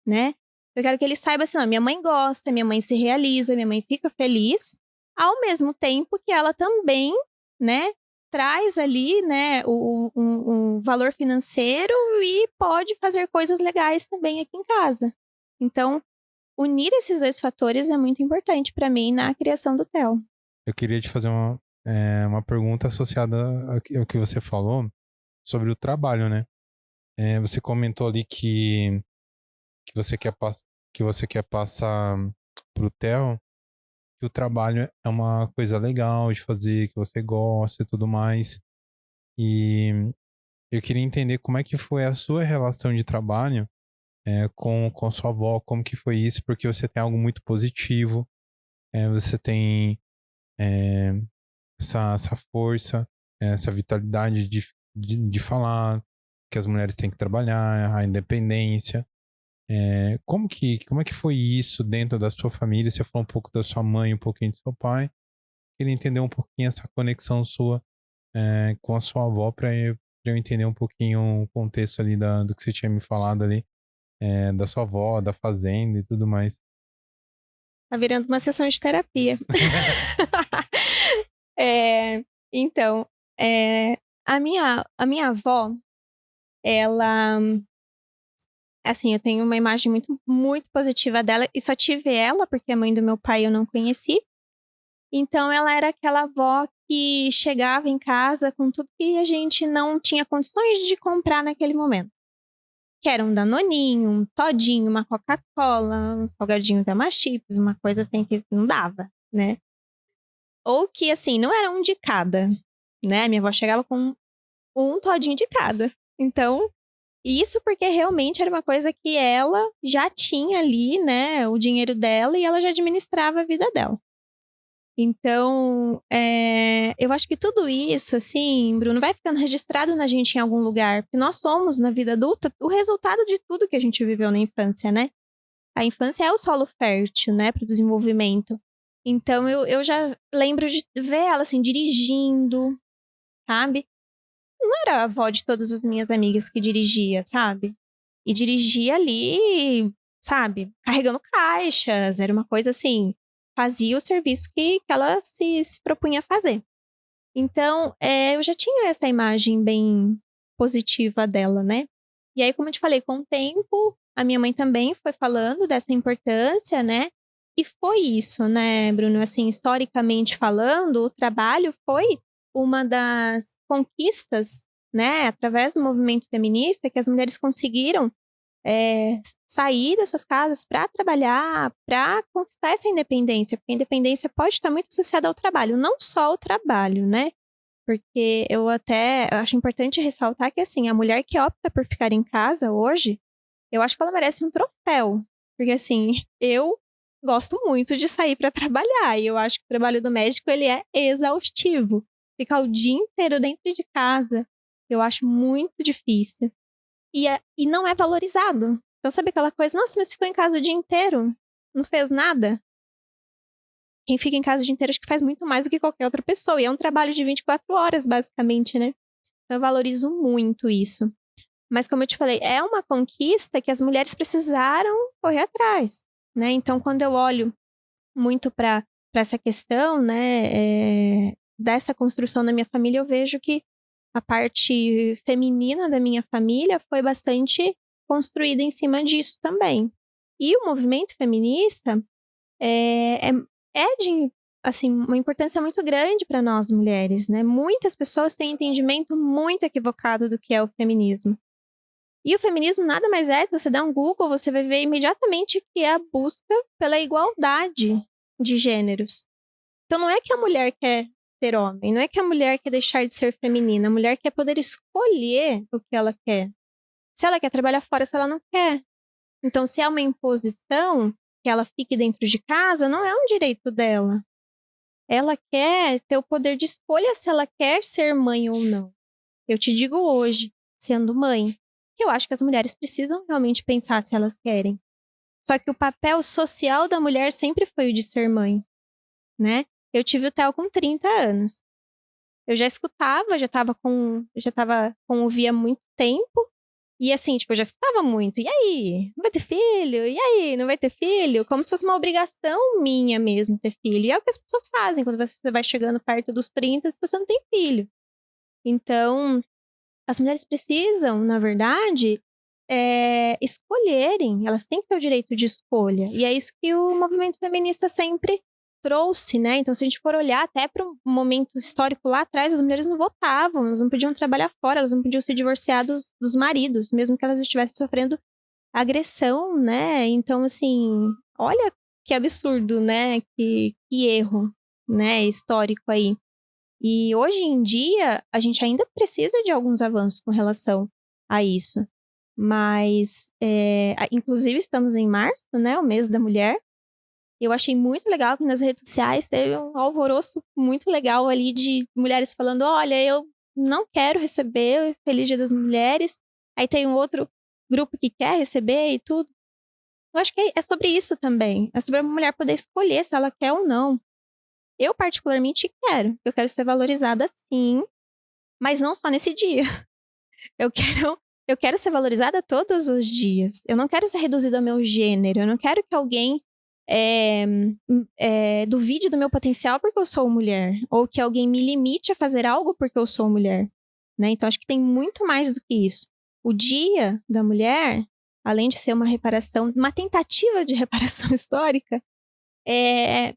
né? Eu quero que ele saiba assim, não, minha mãe gosta, minha mãe se realiza, minha mãe fica feliz, ao mesmo tempo que ela também, né, traz ali, né, um valor financeiro e pode fazer coisas legais também aqui em casa. Então, unir esses dois fatores é muito importante para mim na criação do Theo. Eu queria te fazer uma pergunta associada ao que você falou sobre o trabalho, né? Você comentou ali que você quer, que você quer passar pro Theo que o trabalho é uma coisa legal de fazer, que você gosta e tudo mais. E eu queria entender como é que foi a sua relação de trabalho com a sua avó, como que foi isso, porque você tem algo muito positivo, você tem é, essa força, essa vitalidade de falar que as mulheres têm que trabalhar, a independência. Como é que foi isso dentro da sua família? Você falou um pouco da sua mãe, um pouquinho do seu pai. Queria entender um pouquinho essa conexão sua com a sua avó para eu entender um pouquinho o contexto ali do que você tinha me falado ali, da sua avó, da fazenda e tudo mais. Tá virando uma sessão de terapia. É, então, a minha avó, ela, assim, eu tenho uma imagem muito, muito positiva dela e só tive ela porque a mãe do meu pai eu não conheci. Então, ela era aquela avó que chegava em casa com tudo que a gente não tinha condições de comprar naquele momento. Que era um danoninho, um todinho, uma Coca-Cola, um salgadinho da Chips, uma coisa assim que não dava, né? Ou que, assim, não era um de cada, né? Minha avó chegava com um todinho de cada. Então, isso porque realmente era uma coisa que ela já tinha ali, né? O dinheiro dela e ela já administrava a vida dela. Então, eu acho que tudo isso, assim, Bruno, vai ficando registrado na gente em algum lugar. Porque nós somos, na vida adulta, o resultado de tudo que a gente viveu na infância, né? A infância é o solo fértil, né, para o desenvolvimento. Então, eu já lembro de ver ela, assim, dirigindo, sabe? Não era a avó de todas as minhas amigas que dirigia, sabe? E dirigia ali, sabe? Carregando caixas, era uma coisa assim, fazia o serviço que ela se propunha a fazer. Então, eu já tinha essa imagem bem positiva dela, né? E aí, como eu te falei, com o tempo, a minha mãe também foi falando dessa importância, né? E foi isso, né, Bruno? Assim, historicamente falando, o trabalho foi uma das conquistas, né, através do movimento feminista, que as mulheres conseguiram sair das suas casas para trabalhar, para conquistar essa independência, porque a independência pode estar muito associada ao trabalho, não só ao trabalho, né? Porque eu acho importante ressaltar que, assim, a mulher que opta por ficar em casa hoje, eu acho que ela merece um troféu. Porque, assim, eu gosto muito de sair para trabalhar e eu acho que o trabalho doméstico, ele é exaustivo. Ficar o dia inteiro dentro de casa, eu acho muito difícil. E não é valorizado. Então, sabe aquela coisa, nossa, mas ficou em casa o dia inteiro? Não fez nada? Quem fica em casa o dia inteiro acho que faz muito mais do que qualquer outra pessoa. E é um trabalho de 24 horas, basicamente, né? Então, eu valorizo muito isso. Mas, como eu te falei, é uma conquista que as mulheres precisaram correr atrás, né? Então, quando eu olho muito para essa questão, né, dessa construção da minha família, eu vejo que a parte feminina da minha família foi bastante construída em cima disso também. E o movimento feminista é de, assim, uma importância muito grande para nós mulheres, né? Muitas pessoas têm entendimento muito equivocado do que é o feminismo. E o feminismo nada mais é, se você der um Google, você vai ver imediatamente que é a busca pela igualdade de gêneros. Então não é que a mulher quer ser homem, não é que a mulher quer deixar de ser feminina, a mulher quer poder escolher o que ela quer. Se ela quer trabalhar fora, se ela não quer. Então, se é uma imposição que ela fique dentro de casa, não é um direito dela. Ela quer ter o poder de escolha se ela quer ser mãe ou não. Eu te digo hoje, sendo mãe, que eu acho que as mulheres precisam realmente pensar se elas querem. Só que o papel social da mulher sempre foi o de ser mãe, né? Eu tive o Theo com 30 anos. Eu já escutava, já tava com ouvir há muito tempo. E assim, tipo, eu já escutava muito. E aí? Não vai ter filho? E aí? Não vai ter filho? Como se fosse uma obrigação minha mesmo ter filho. E é o que as pessoas fazem quando você vai chegando perto dos 30 se você não tem filho. Então, as mulheres precisam, na verdade, escolherem, elas têm que ter o direito de escolha. E é isso que o movimento feminista sempre trouxe, né? Então, se a gente for olhar até para um momento histórico lá atrás, as mulheres não votavam, elas não podiam trabalhar fora, elas não podiam se divorciar dos maridos, mesmo que elas estivessem sofrendo agressão, né? Então, assim, olha que absurdo, né? Que erro, né? Histórico aí. E hoje em dia, a gente ainda precisa de alguns avanços com relação a isso. Mas, inclusive, estamos em março, né? O mês da mulher. Eu achei muito legal que nas redes sociais teve um alvoroço muito legal ali de mulheres falando: olha, eu não quero receber o Feliz Dia das Mulheres. Aí tem um outro grupo que quer receber e tudo. Eu acho que é sobre isso também. É sobre a mulher poder escolher se ela quer ou não. Eu, particularmente, quero. Eu quero ser valorizada, sim, mas não só nesse dia. Eu quero ser valorizada todos os dias. Eu não quero ser reduzida ao meu gênero. Eu não quero que alguém duvide do meu potencial porque eu sou mulher. Ou que alguém me limite a fazer algo porque eu sou mulher. Né? Então, acho que tem muito mais do que isso. O Dia da Mulher, além de ser uma reparação, uma tentativa de reparação histórica,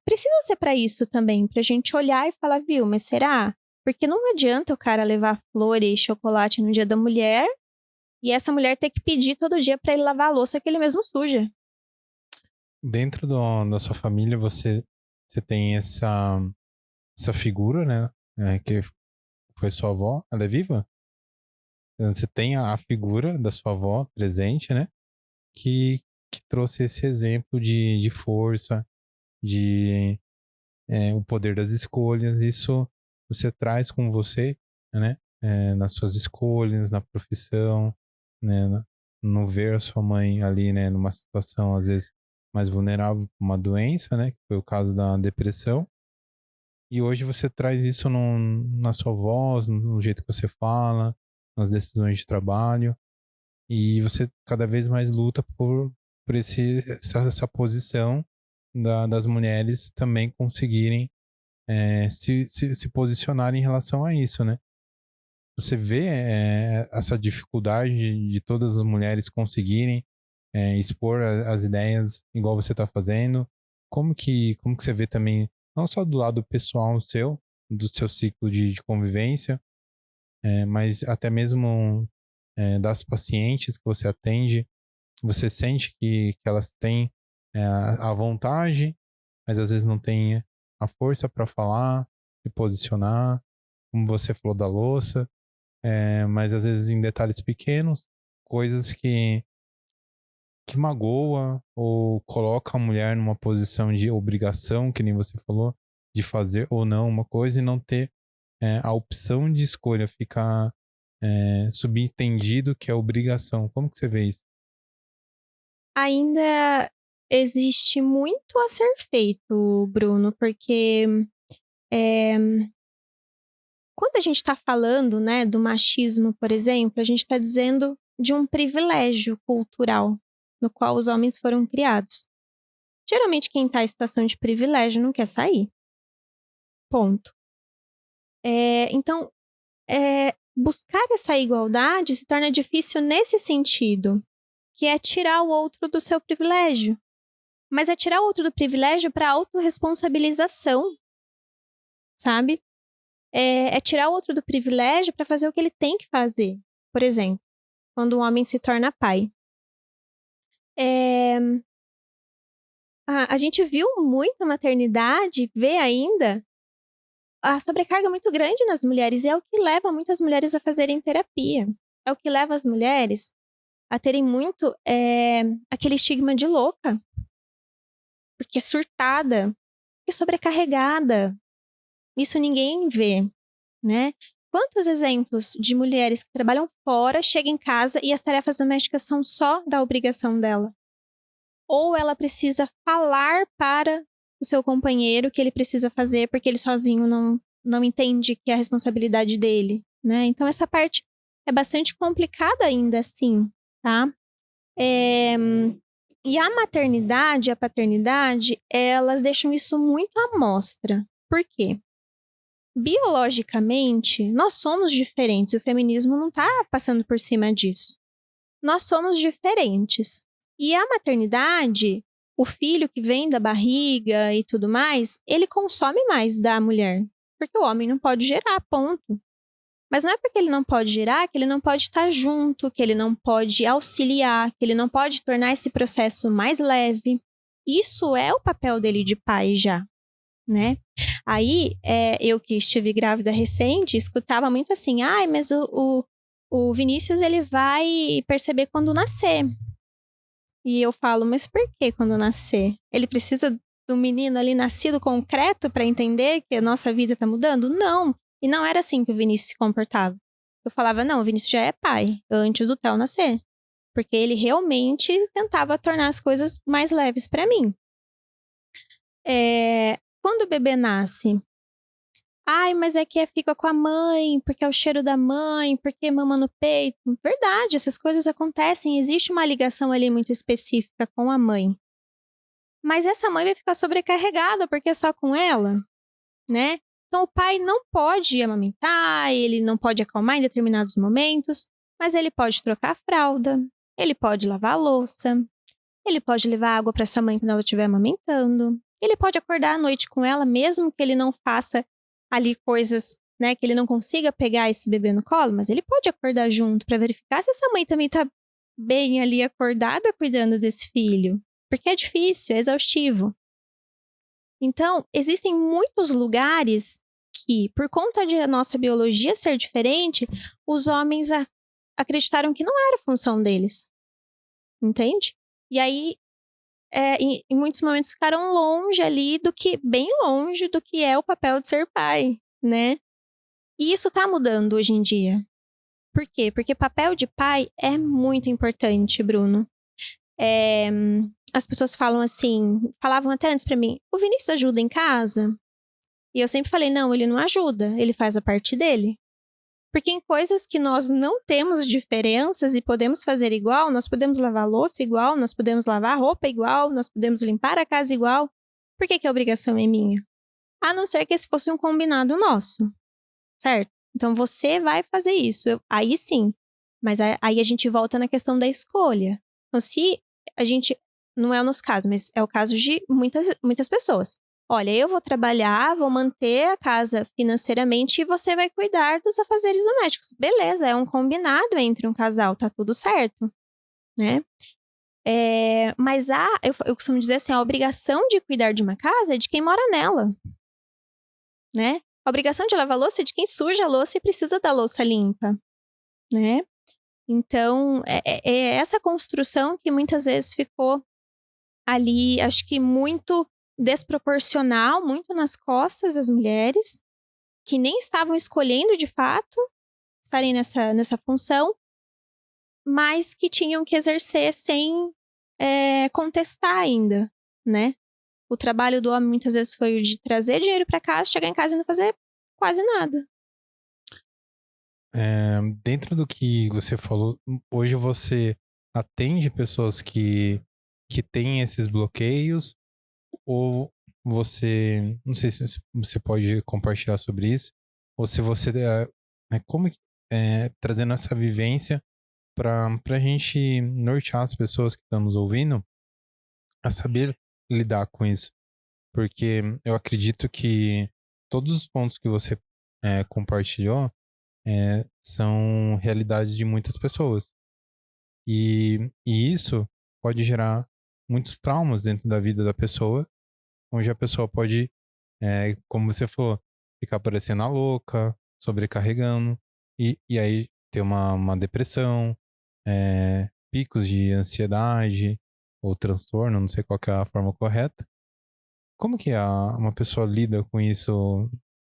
precisa ser para isso também. Pra gente olhar e falar, viu, mas será? Porque não adianta o cara levar flores e chocolate no Dia da Mulher e essa mulher ter que pedir todo dia pra ele lavar a louça que ele mesmo suja. Dentro da sua família, você tem essa figura, né? Que foi sua avó. Ela é viva? Você tem a figura da sua avó presente, né? Que trouxe esse exemplo de força, de o poder das escolhas. Isso você traz com você, né? Nas suas escolhas, na profissão, né? No ver a sua mãe ali, né? Numa situação, às vezes, mais vulnerável, uma doença, né? Que foi o caso da depressão. E hoje você traz isso na sua voz, no jeito que você fala, nas decisões de trabalho. E você cada vez mais luta por essa posição das mulheres também conseguirem se posicionar em relação a isso, né? Você vê essa dificuldade de todas as mulheres conseguirem expor as ideias igual você está fazendo. Como que você vê também, não só do lado pessoal seu, do seu ciclo de convivência, mas até mesmo das pacientes que você atende, você sente que elas têm a vontade, mas às vezes não têm a força para falar, se posicionar, como você falou da louça, mas às vezes em detalhes pequenos, coisas que magoa ou coloca a mulher numa posição de obrigação, que nem você falou, de fazer ou não uma coisa e não ter a opção de escolha, ficar subentendido que é obrigação. Como que você vê isso? Ainda existe muito a ser feito, Bruno, porque é, quando a gente está falando, né, do machismo, por exemplo, a gente está dizendo de um privilégio cultural no qual os homens foram criados. Geralmente, quem está em situação de privilégio não quer sair. Ponto. Então, buscar essa igualdade se torna difícil nesse sentido, que é tirar o outro do seu privilégio. Mas é tirar o outro do privilégio para autorresponsabilização, sabe? É tirar o outro do privilégio para fazer o que ele tem que fazer. Por exemplo, quando um homem se torna pai. A gente viu muito a maternidade, vê ainda a sobrecarga muito grande nas mulheres, e é o que leva muitas mulheres a fazerem terapia. É o que leva as mulheres a terem muito aquele estigma de louca, porque surtada, porque sobrecarregada. Isso ninguém vê, né? Quantos exemplos de mulheres que trabalham fora, chegam em casa e as tarefas domésticas são só da obrigação dela? Ou ela precisa falar para o seu companheiro que ele precisa fazer porque ele sozinho não entende que é a responsabilidade dele, né? Então, essa parte é bastante complicada ainda assim, tá? E a maternidade e a paternidade, elas deixam isso muito à mostra. Por quê? Biologicamente, nós somos diferentes. O feminismo não está passando por cima disso. nós somos diferentes. E a maternidade, o filho que vem da barriga e tudo mais, ele consome mais da mulher. Porque o homem não pode gerar, ponto. Mas não é porque ele não pode gerar que ele não pode estar junto, que ele não pode auxiliar, que ele não pode tornar esse processo mais leve. Isso é o papel dele de pai já, né? Aí, eu que estive grávida recente, escutava muito assim, ai, mas o Vinícius, ele vai perceber quando nascer. E eu falo, mas por que quando nascer? Ele precisa do menino ali nascido concreto para entender que a nossa vida tá mudando? Não. E não era assim que o Vinícius se comportava. Eu falava, não, o Vinícius já é pai, antes do Theo nascer. Porque ele realmente tentava tornar as coisas mais leves para mim. Quando o bebê nasce, ai, mas é que fica com a mãe, porque é o cheiro da mãe, porque mama no peito. Verdade, essas coisas acontecem. Existe uma ligação ali muito específica com a mãe. Mas essa mãe vai ficar sobrecarregada porque é só com ela, né? Então o pai não pode amamentar, ele não pode acalmar em determinados momentos, mas ele pode trocar a fralda, ele pode lavar a louça, ele pode levar água para essa mãe quando ela estiver amamentando, ele pode acordar à noite com ela, mesmo que ele não faça ali coisas, né, que ele não consiga pegar esse bebê no colo, mas ele pode acordar junto para verificar se essa mãe também tá bem ali acordada cuidando desse filho. Porque é difícil, é exaustivo. Então, existem muitos lugares que, por conta de a nossa biologia ser diferente, os homens acreditaram que não era função deles. Entende? E aí, em muitos momentos, ficaram longe ali bem longe do que é o papel de ser pai, né? E isso tá mudando hoje em dia. Por quê? Porque papel de pai é muito importante, Bruno. As pessoas falam assim, falavam até antes pra mim, o Vinícius ajuda em casa? E eu sempre falei, não, ele não ajuda, ele faz a parte dele. Porque em coisas que nós não temos diferenças e podemos fazer igual, nós podemos lavar a louça igual, nós podemos lavar a roupa igual, nós podemos limpar a casa igual. Por que a obrigação é minha? A não ser que esse fosse um combinado nosso, certo? Então você vai fazer isso, aí sim. Mas aí a gente volta na questão da escolha. Então se a gente, não é o nosso caso, mas é o caso de muitas pessoas. Olha, eu vou trabalhar, vou manter a casa financeiramente e você vai cuidar dos afazeres domésticos. Beleza, é um combinado entre um casal, tá tudo certo, né? Mas eu costumo dizer assim, a obrigação de cuidar de uma casa é de quem mora nela, né? A obrigação de lavar a louça é de quem suja a louça e precisa da louça limpa, né? Então, é essa construção que muitas vezes ficou ali, acho que muito desproporcional, muito nas costas das mulheres, que nem estavam escolhendo de fato estarem nessa função, mas que tinham que exercer sem contestar ainda, né? O trabalho do homem muitas vezes foi o de trazer dinheiro para casa, chegar em casa e não fazer quase nada. Dentro do que você falou, hoje você atende pessoas que têm esses bloqueios, ou você, não sei se você pode compartilhar sobre isso, ou se você, como trazendo essa vivência para a gente nortear as pessoas que estão nos ouvindo a saber lidar com isso. Porque eu acredito que todos os pontos que você compartilhou são realidades de muitas pessoas. E isso pode gerar muitos traumas dentro da vida da pessoa, onde a pessoa pode, como você falou, ficar parecendo a louca, sobrecarregando, e aí ter uma depressão, picos de ansiedade ou transtorno, não sei qual que é a forma correta. Como que uma pessoa lida com isso?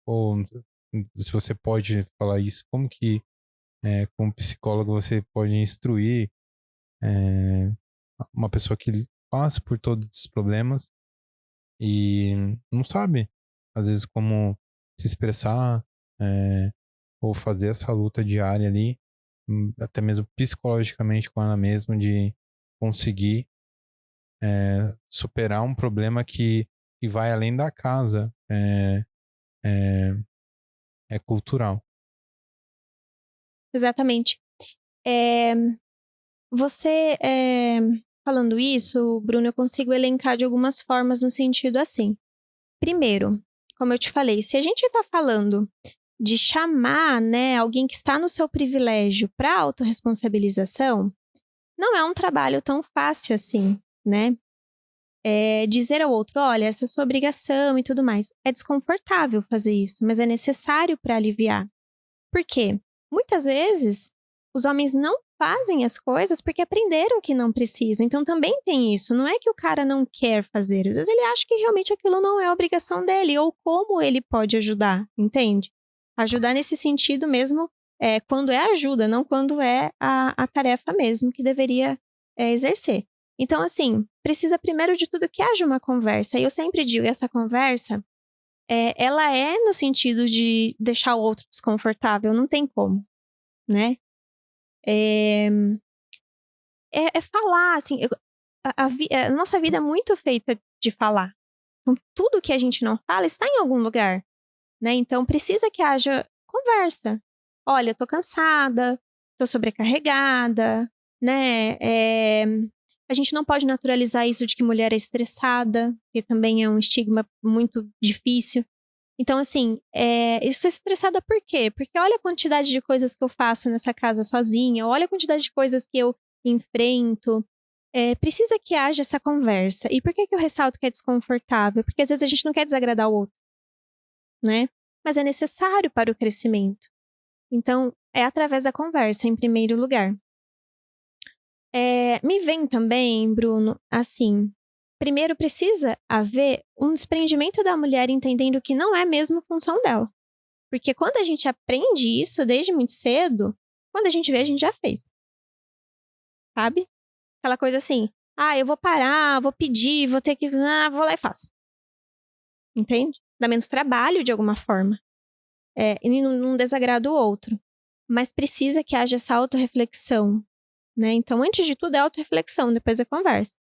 Ou se você pode falar isso, como que, como psicólogo, você pode instruir é, uma pessoa que passa por todos esses problemas e não sabe, às vezes, como se expressar, ou fazer essa luta diária ali, até mesmo psicologicamente com ela mesma, de conseguir superar um problema que vai além da casa, é, é cultural. Exatamente. É, você falando isso, Bruno, eu consigo elencar de algumas formas no sentido assim. Primeiro, como eu te falei, se a gente está falando de chamar, né, alguém que está no seu privilégio para autorresponsabilização, não é um trabalho tão fácil assim, né? Dizer ao outro, olha, essa é a sua obrigação e tudo mais. É desconfortável fazer isso, mas é necessário para aliviar. Por quê? Muitas vezes, os homens não fazem as coisas porque aprenderam que não precisam. Então, também tem isso. Não é que o cara não quer fazer. Às vezes, ele acha que realmente aquilo não é obrigação dele. Ou como ele pode ajudar, entende? Ajudar nesse sentido mesmo, quando é ajuda, não quando é a tarefa mesmo que deveria exercer. Então, assim, precisa primeiro de tudo que haja uma conversa. E eu sempre digo, essa conversa ela é no sentido de deixar o outro desconfortável, não tem como, né? É falar, assim, a nossa vida é muito feita de falar. Então, tudo que a gente não fala está em algum lugar, né? Então, precisa que haja conversa. Olha, eu tô cansada, tô sobrecarregada, né? A gente não pode naturalizar isso de que mulher é estressada, que também é um estigma muito difícil. Então, assim, eu sou estressada por quê? Porque olha a quantidade de coisas que eu faço nessa casa sozinha, olha a quantidade de coisas que eu enfrento. Precisa que haja essa conversa. E por que eu ressalto que é desconfortável? Porque às vezes a gente não quer desagradar o outro, né? Mas é necessário para o crescimento. Então, é através da conversa, em primeiro lugar. Me vem também, Bruno, assim, primeiro precisa haver um desprendimento da mulher entendendo que não é mesmo função dela. Porque quando a gente aprende isso desde muito cedo, quando a gente vê, a gente já fez. Sabe? Aquela coisa assim, eu vou parar, vou pedir, vou ter que. Vou lá e faço. Entende? Dá menos trabalho de alguma forma. E não desagrada o outro. Mas precisa que haja essa autorreflexão. Né? Então, antes de tudo, é autorreflexão, depois é conversa.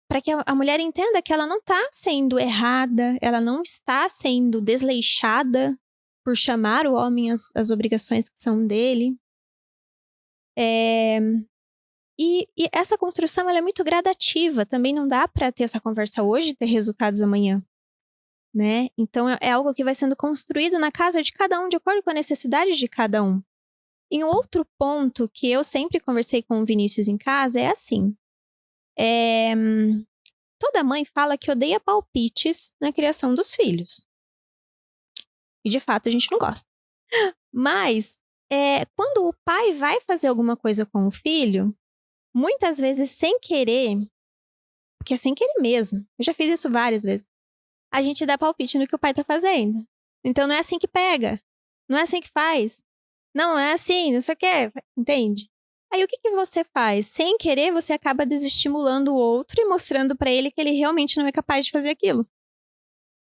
Para que a mulher entenda que ela não está sendo errada, ela não está sendo desleixada por chamar o homem às obrigações que são dele. E essa construção ela é muito gradativa. Também não dá para ter essa conversa hoje e ter resultados amanhã. Né? Então, é algo que vai sendo construído na casa de cada um, de acordo com a necessidade de cada um. E um outro ponto que eu sempre conversei com o Vinícius em casa é assim. Toda mãe fala que odeia palpites na criação dos filhos. E, de fato, a gente não gosta. Mas, quando o pai vai fazer alguma coisa com o filho, muitas vezes sem querer, porque é sem querer mesmo, eu já fiz isso várias vezes, a gente dá palpite no que o pai tá fazendo. Então, não é assim que pega. Não é assim que faz. Não é assim, não sei o quê. Entende? Aí, o que você faz? Sem querer, você acaba desestimulando o outro e mostrando pra ele que ele realmente não é capaz de fazer aquilo.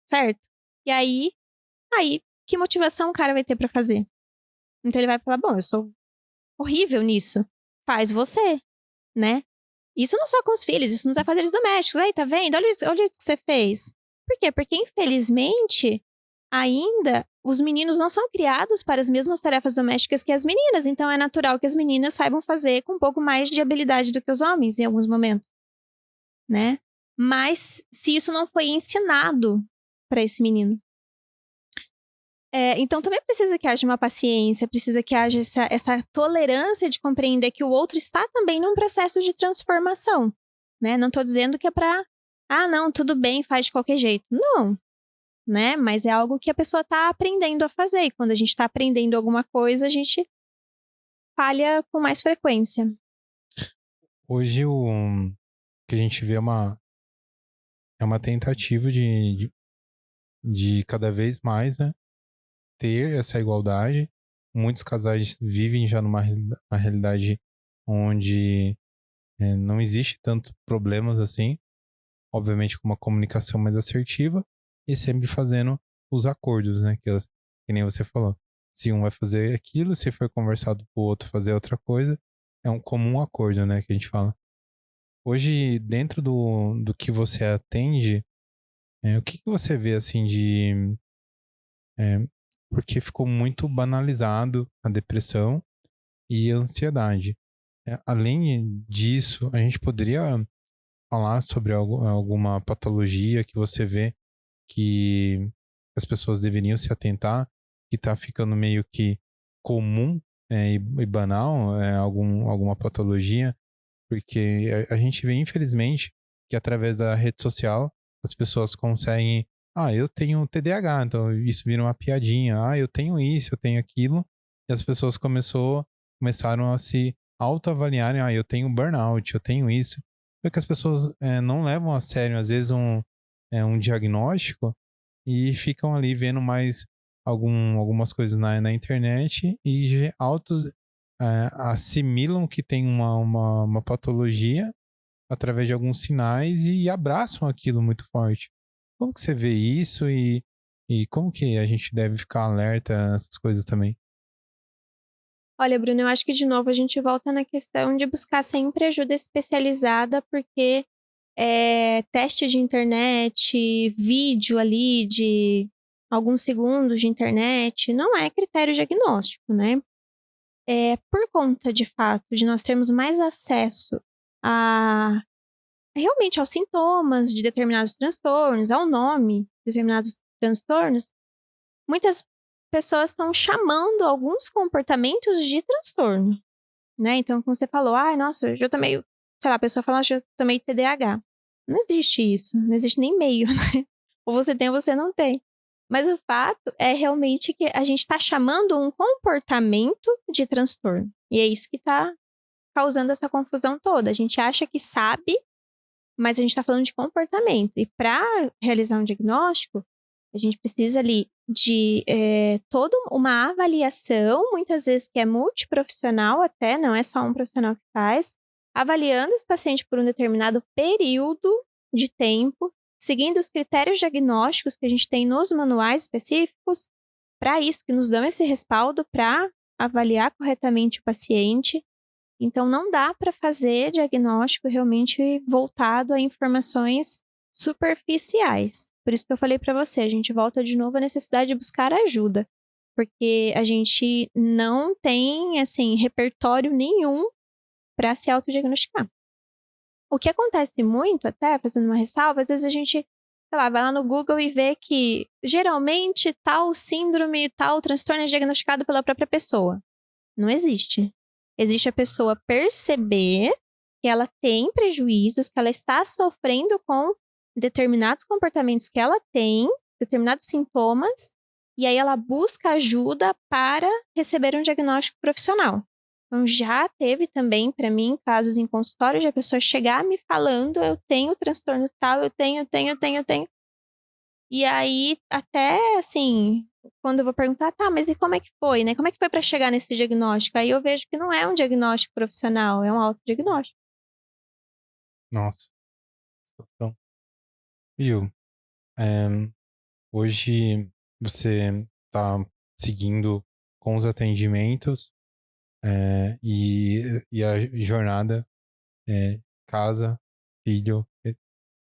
Certo? E aí, que motivação o cara vai ter pra fazer? Então ele vai falar, bom, eu sou horrível nisso. Faz você, né? Isso não só com os filhos, isso nos afazeres domésticos. Aí, tá vendo? Olha o que você fez. Por quê? Porque, infelizmente, ainda os meninos não são criados para as mesmas tarefas domésticas que as meninas. Então, é natural que as meninas saibam fazer com um pouco mais de habilidade do que os homens, em alguns momentos. Né? Mas, se isso não foi ensinado para esse menino. Então, também precisa que haja uma paciência, precisa que haja essa tolerância de compreender que o outro está também num processo de transformação, né? Não estou dizendo que é para, não, tudo bem, faz de qualquer jeito. Não, né? Mas é algo que a pessoa está aprendendo a fazer. E quando a gente está aprendendo alguma coisa, a gente falha com mais frequência. Hoje o que a gente vê é uma tentativa de cada vez mais, né, ter essa igualdade. Muitos casais vivem já numa uma realidade onde não existe tanto problemas assim, obviamente com uma comunicação mais assertiva e sempre fazendo os acordos, né, que nem você falou. Se um vai fazer aquilo, se foi conversado pro outro fazer outra coisa, é um comum acordo, né, que a gente fala. Hoje, dentro do que você atende, o que você vê assim de porque ficou muito banalizado a depressão e a ansiedade. Além disso, a gente poderia falar sobre alguma patologia que você vê que as pessoas deveriam se atentar, que está ficando meio que comum e banal, alguma patologia, porque a gente vê, infelizmente, que através da rede social as pessoas conseguem. Ah, eu tenho TDAH, então isso vira uma piadinha. Ah, eu tenho isso, eu tenho aquilo. E as pessoas começaram a se autoavaliarem. Ah, eu tenho burnout, eu tenho isso. Porque as pessoas não levam a sério, às vezes, um diagnóstico e ficam ali vendo mais algumas coisas na internet e assimilam que tem uma patologia através de alguns sinais e abraçam aquilo muito forte. Como que você vê isso e como que a gente deve ficar alerta a essas coisas também? Olha, Bruno, eu acho que de novo a gente volta na questão de buscar sempre ajuda especializada, porque teste de internet, vídeo ali de alguns segundos de internet, não é critério diagnóstico, né? Por conta de fato de nós termos mais acesso a realmente aos sintomas de determinados transtornos, ao nome de determinados transtornos, muitas pessoas estão chamando alguns comportamentos de transtorno, né? Então, como você falou, ai, nossa, eu já tomei, sei lá, a pessoa fala, eu tomei TDAH. Não existe isso, não existe nem meio, né? Ou você tem ou você não tem. Mas o fato é realmente que a gente está chamando um comportamento de transtorno. E é isso que está causando essa confusão toda. A gente acha que sabe, mas a gente está falando de comportamento. E para realizar um diagnóstico, a gente precisa ali de toda uma avaliação, muitas vezes que é multiprofissional até, não é só um profissional que faz, avaliando esse paciente por um determinado período de tempo, seguindo os critérios diagnósticos que a gente tem nos manuais específicos, para isso que nos dão esse respaldo para avaliar corretamente o paciente. Então, não dá para fazer diagnóstico realmente voltado a informações superficiais. Por isso que eu falei para você, a gente volta de novo à necessidade de buscar ajuda, porque a gente não tem, assim, repertório nenhum para se autodiagnosticar. O que acontece muito, até fazendo uma ressalva, às vezes a gente, sei lá, vai lá no Google e vê que geralmente tal síndrome, tal transtorno é diagnosticado pela própria pessoa. Não existe. Existe a pessoa perceber que ela tem prejuízos, que ela está sofrendo com determinados comportamentos que ela tem, determinados sintomas, e aí ela busca ajuda para receber um diagnóstico profissional. Então, já teve também, para mim, casos em consultório de a pessoa chegar me falando, eu tenho transtorno tal, eu tenho. E aí, até assim, quando eu vou perguntar, tá, mas e como é que foi, né? Como é que foi para chegar nesse diagnóstico? Aí eu vejo que não é um diagnóstico profissional, é um autodiagnóstico. Nossa, situação. Viu? Eh, Hoje você está seguindo com os atendimentos e a jornada, casa, filho,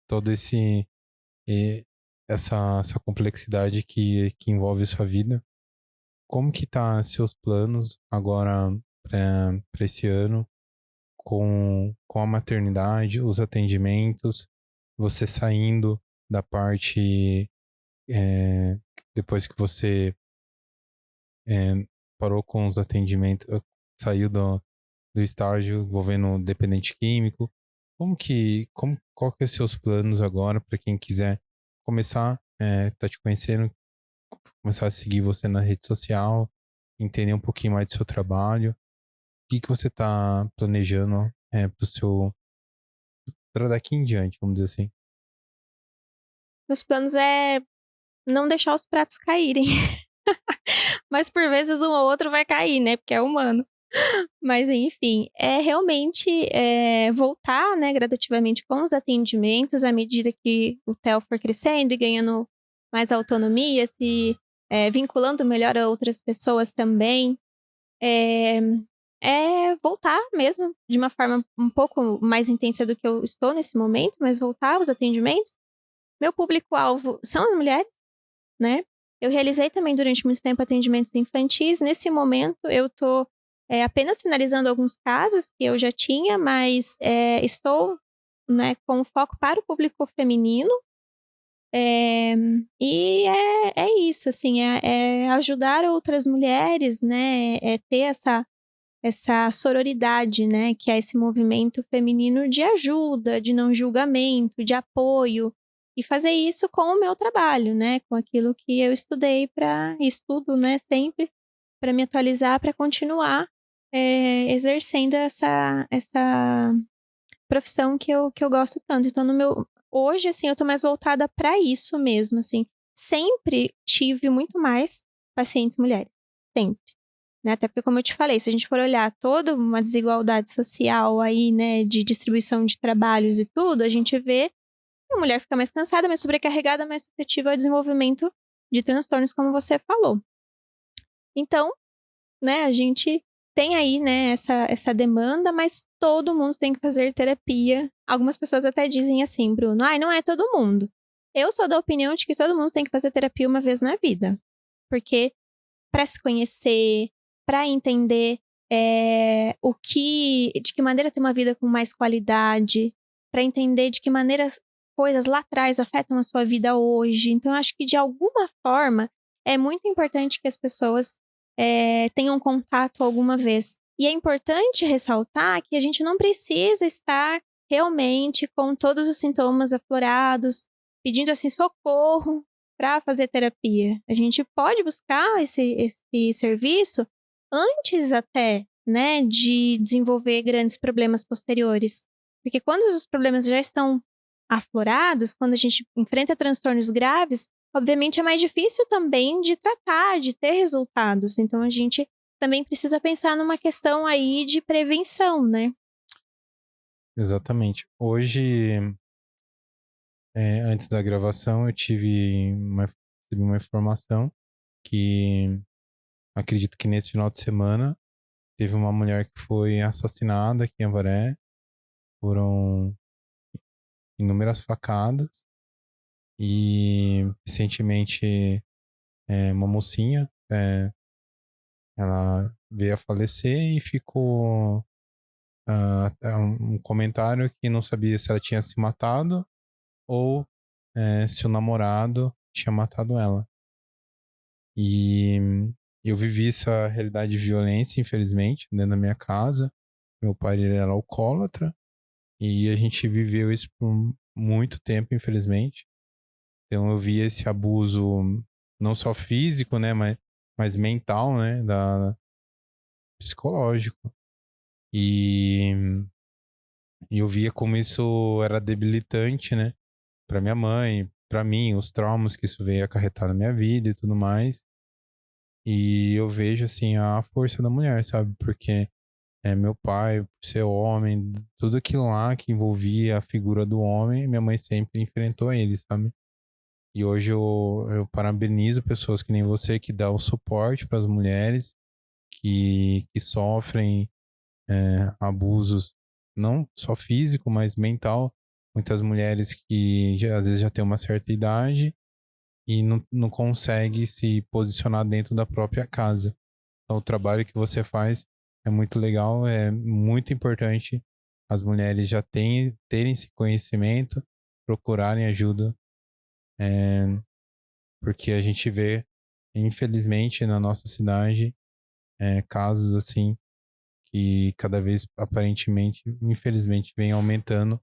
todo eh, essa complexidade que envolve sua vida. Como que tá seus planos agora para esse ano com a maternidade, os atendimentos, você saindo da parte eh, depois que você parou com os atendimentos, saiu do estágio envolvendo dependente químico. Qual que é os seus planos agora para quem quiser começar, tá te conhecendo, começar a seguir você na rede social, entender um pouquinho mais do seu trabalho? O que você está planejando para o seu para daqui em diante, vamos dizer assim? Meus planos é não deixar os pratos caírem. Mas por vezes um ou outro vai cair, né? Porque é humano. Mas enfim, é realmente voltar, né, gradativamente com os atendimentos à medida que o Theo for crescendo e ganhando mais autonomia, se vinculando melhor a outras pessoas também. É, voltar mesmo de uma forma um pouco mais intensa do que eu estou nesse momento, mas voltar aos atendimentos. Meu público-alvo são as mulheres, né? Eu realizei também durante muito tempo atendimentos infantis. Nesse momento, eu tô apenas finalizando alguns casos que eu já tinha, mas estou, né, com foco para o público feminino. E é isso, assim, é ajudar outras mulheres, né, ter essa sororidade, né, que é esse movimento feminino de ajuda, de não julgamento, de apoio, e fazer isso com o meu trabalho, né, com aquilo que eu estudei para estudo, né, sempre para me atualizar, para continuar exercendo essa profissão que eu gosto tanto. Então, hoje, assim, eu tô mais voltada para isso mesmo, assim. Sempre tive muito mais pacientes mulheres, sempre. Né? Até porque, como eu te falei, se a gente for olhar toda uma desigualdade social aí, né, de distribuição de trabalhos e tudo, a gente vê que a mulher fica mais cansada, mais sobrecarregada, mais suscetível ao desenvolvimento de transtornos, como você falou. Então, né, a gente tem aí, né, essa demanda, mas todo mundo tem que fazer terapia. Algumas pessoas até dizem assim, Bruno, ai, não é todo mundo. Eu sou da opinião de que todo mundo tem que fazer terapia uma vez na vida. Porque para se conhecer, para entender de que maneira ter uma vida com mais qualidade, para entender de que maneira as coisas lá atrás afetam a sua vida hoje. Então, eu acho que de alguma forma é muito importante que as pessoas tenham contato alguma vez. E é importante ressaltar que a gente não precisa estar realmente com todos os sintomas aflorados, pedindo assim socorro para fazer terapia. A gente pode buscar esse serviço antes até, né, de desenvolver grandes problemas posteriores. Porque quando os problemas já estão aflorados, quando a gente enfrenta transtornos graves, obviamente é mais difícil também de tratar, de ter resultados. Então a gente também precisa pensar numa questão aí de prevenção, né? Exatamente. Hoje, antes da gravação, recebi uma informação que acredito que nesse final de semana teve uma mulher que foi assassinada aqui em Avaré. Foram inúmeras facadas. E recentemente uma mocinha, ela veio a falecer e ficou um comentário que não sabia se ela tinha se matado ou se o namorado tinha matado ela. E eu vivi essa realidade de violência, infelizmente, dentro da minha casa. Meu pai, ele era alcoólatra e a gente viveu isso por muito tempo, infelizmente. Então eu vi esse abuso não só físico, né, mas mental, né, psicológico. E eu via como isso era debilitante, né, para minha mãe, para mim, os traumas que isso veio acarretar na minha vida e tudo mais. E eu vejo assim a força da mulher, sabe? Porque meu pai, por ser homem, tudo aquilo lá que envolvia a figura do homem, minha mãe sempre enfrentou ele, sabe? E hoje eu parabenizo pessoas que nem você que dá o suporte para as mulheres que sofrem abusos, não só físico, mas mental. Muitas mulheres que às vezes já têm uma certa idade e não consegue se posicionar dentro da própria casa. Então, o trabalho que você faz é muito legal, é muito importante as mulheres já terem esse conhecimento, procurarem ajuda, é, porque a gente vê, infelizmente, na nossa cidade, casos assim que cada vez aparentemente, infelizmente, vem aumentando.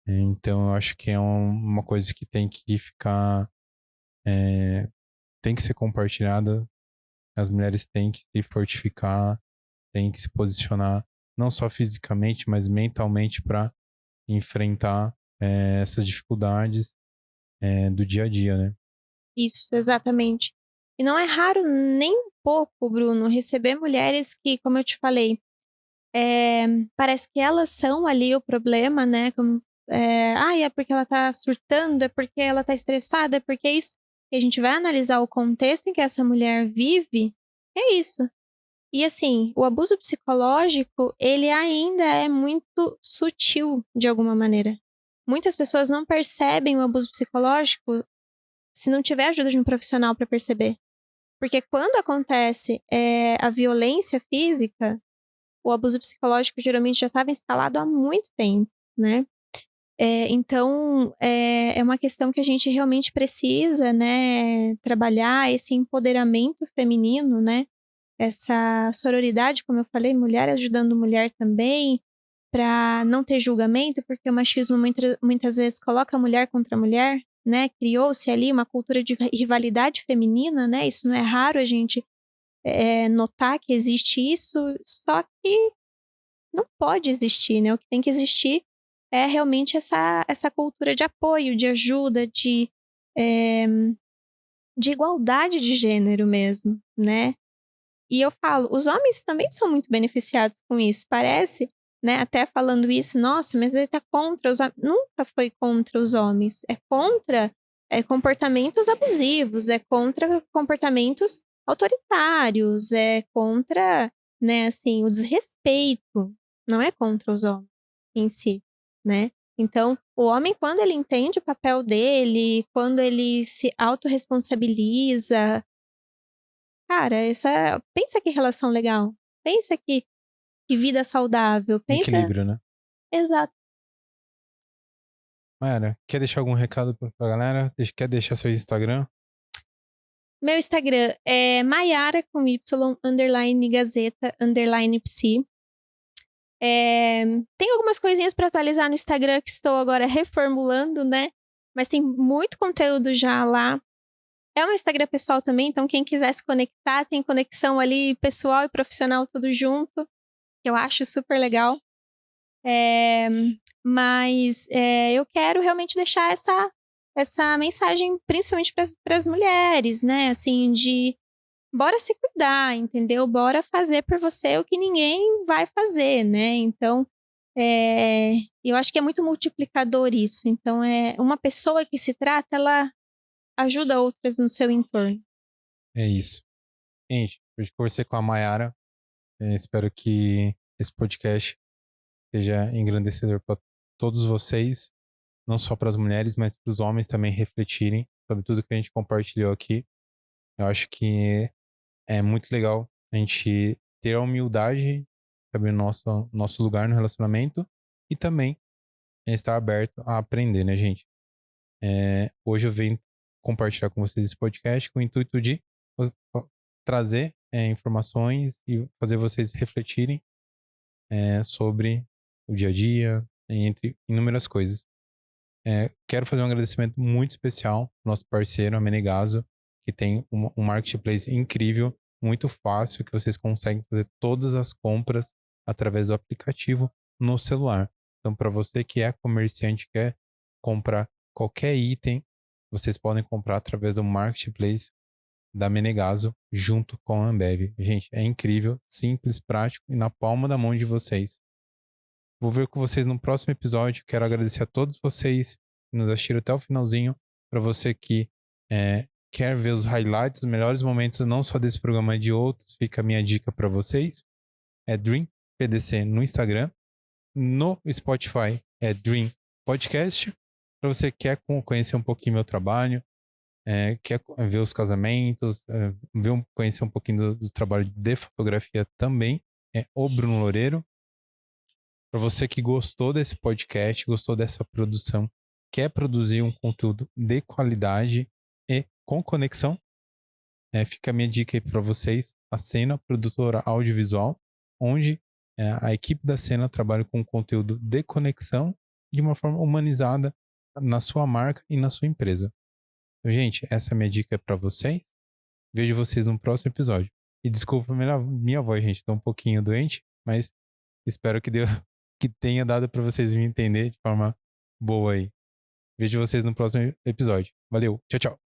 Então, eu acho que é uma coisa que tem que ficar, tem que ser compartilhada. As mulheres têm que se fortificar, têm que se posicionar, não só fisicamente, mas mentalmente para enfrentar essas dificuldades do dia a dia, né? Isso, exatamente. E não é raro nem um pouco, Bruno, receber mulheres que, como eu te falei, parece que elas são ali o problema, né? Como, é porque ela tá surtando, é porque ela tá estressada, é porque isso. E a gente vai analisar o contexto em que essa mulher vive, é isso. E assim, o abuso psicológico, ele ainda é muito sutil, de alguma maneira. Muitas pessoas não percebem o abuso psicológico se não tiver ajuda de um profissional para perceber. Porque quando acontece a violência física, o abuso psicológico geralmente já estava instalado há muito tempo, né? Então, é uma questão que a gente realmente precisa, né, trabalhar esse empoderamento feminino, né? Essa sororidade, como eu falei, mulher ajudando mulher também, para não ter julgamento, porque o machismo muitas vezes coloca a mulher contra a mulher, né? Criou-se ali uma cultura de rivalidade feminina, né? Isso não é raro a gente notar que existe isso, só que não pode existir, né? O que tem que existir é realmente essa cultura de apoio, de ajuda, eh, de igualdade de gênero mesmo, né? E eu falo, os homens também são muito beneficiados com isso. Parece, né, até falando isso, nossa, mas ele tá contra os homens. Nunca foi contra os homens. É contra comportamentos abusivos, é contra comportamentos autoritários, é contra, né, assim, o desrespeito. Não é contra os homens em si, né? Então, o homem, quando ele entende o papel dele, quando ele se autorresponsabiliza, cara, pensa que relação legal. Pensa que vida saudável. Pensa. Equilíbrio, né? Exato. Mayara, quer deixar algum recado pra galera? Quer deixar seu Instagram? Meu Instagram é Maiara com Y, _ Gazeta, _ Psi. Tem algumas coisinhas para atualizar no Instagram que estou agora reformulando, né? Mas tem muito conteúdo já lá. É um Instagram pessoal também, então quem quiser se conectar, tem conexão ali pessoal e profissional tudo junto, que eu acho super legal. Mas eu quero realmente deixar essa mensagem, principalmente para as mulheres, né? Assim, de bora se cuidar, entendeu? Bora fazer por você o que ninguém vai fazer, né? Então, eu acho que é muito multiplicador isso. Então, uma pessoa que se trata, ela ajuda outras no seu entorno. É isso. Gente, hoje conversei com a Mayara. Espero que esse podcast seja engrandecedor para todos vocês, não só para as mulheres, mas para os homens também refletirem sobre tudo que a gente compartilhou aqui. Eu acho que é muito legal a gente ter a humildade, saber o nosso lugar no relacionamento e também estar aberto a aprender, né, gente? Hoje eu venho compartilhar com vocês esse podcast com o intuito de trazer informações e fazer vocês refletirem sobre o dia a dia, entre inúmeras coisas. Quero fazer um agradecimento muito especial ao nosso parceiro, a Menegaso, que tem um marketplace incrível, muito fácil, que vocês conseguem fazer todas as compras através do aplicativo no celular. Então, para você que é comerciante, quer comprar qualquer item, vocês podem comprar através do marketplace da Menegaso junto com a Ambev. Gente, é incrível, simples, prático e na palma da mão de vocês. Vou ver com vocês no próximo episódio. Quero agradecer a todos vocês que nos assistiram até o finalzinho. Para você que quer ver os highlights, os melhores momentos, não só desse programa, mas de outros, fica a minha dica para vocês. É Dream PDC no Instagram. No Spotify é Dream Podcast. Para você que quer conhecer um pouquinho meu trabalho, quer ver os casamentos, conhecer um pouquinho do trabalho de fotografia também, é o Bruno Loureiro. Para você que gostou desse podcast, gostou dessa produção, quer produzir um conteúdo de qualidade e com conexão, fica a minha dica aí para vocês, a Cena Produtora Audiovisual, onde a equipe da Cena trabalha com conteúdo de conexão de uma forma humanizada na sua marca e na sua empresa. Então, gente, essa é a minha dica para vocês. Vejo vocês no próximo episódio. E desculpa minha voz, gente, tô um pouquinho doente, mas espero que tenha dado para vocês me entender de forma boa aí. Vejo vocês no próximo episódio. Valeu, tchau, tchau.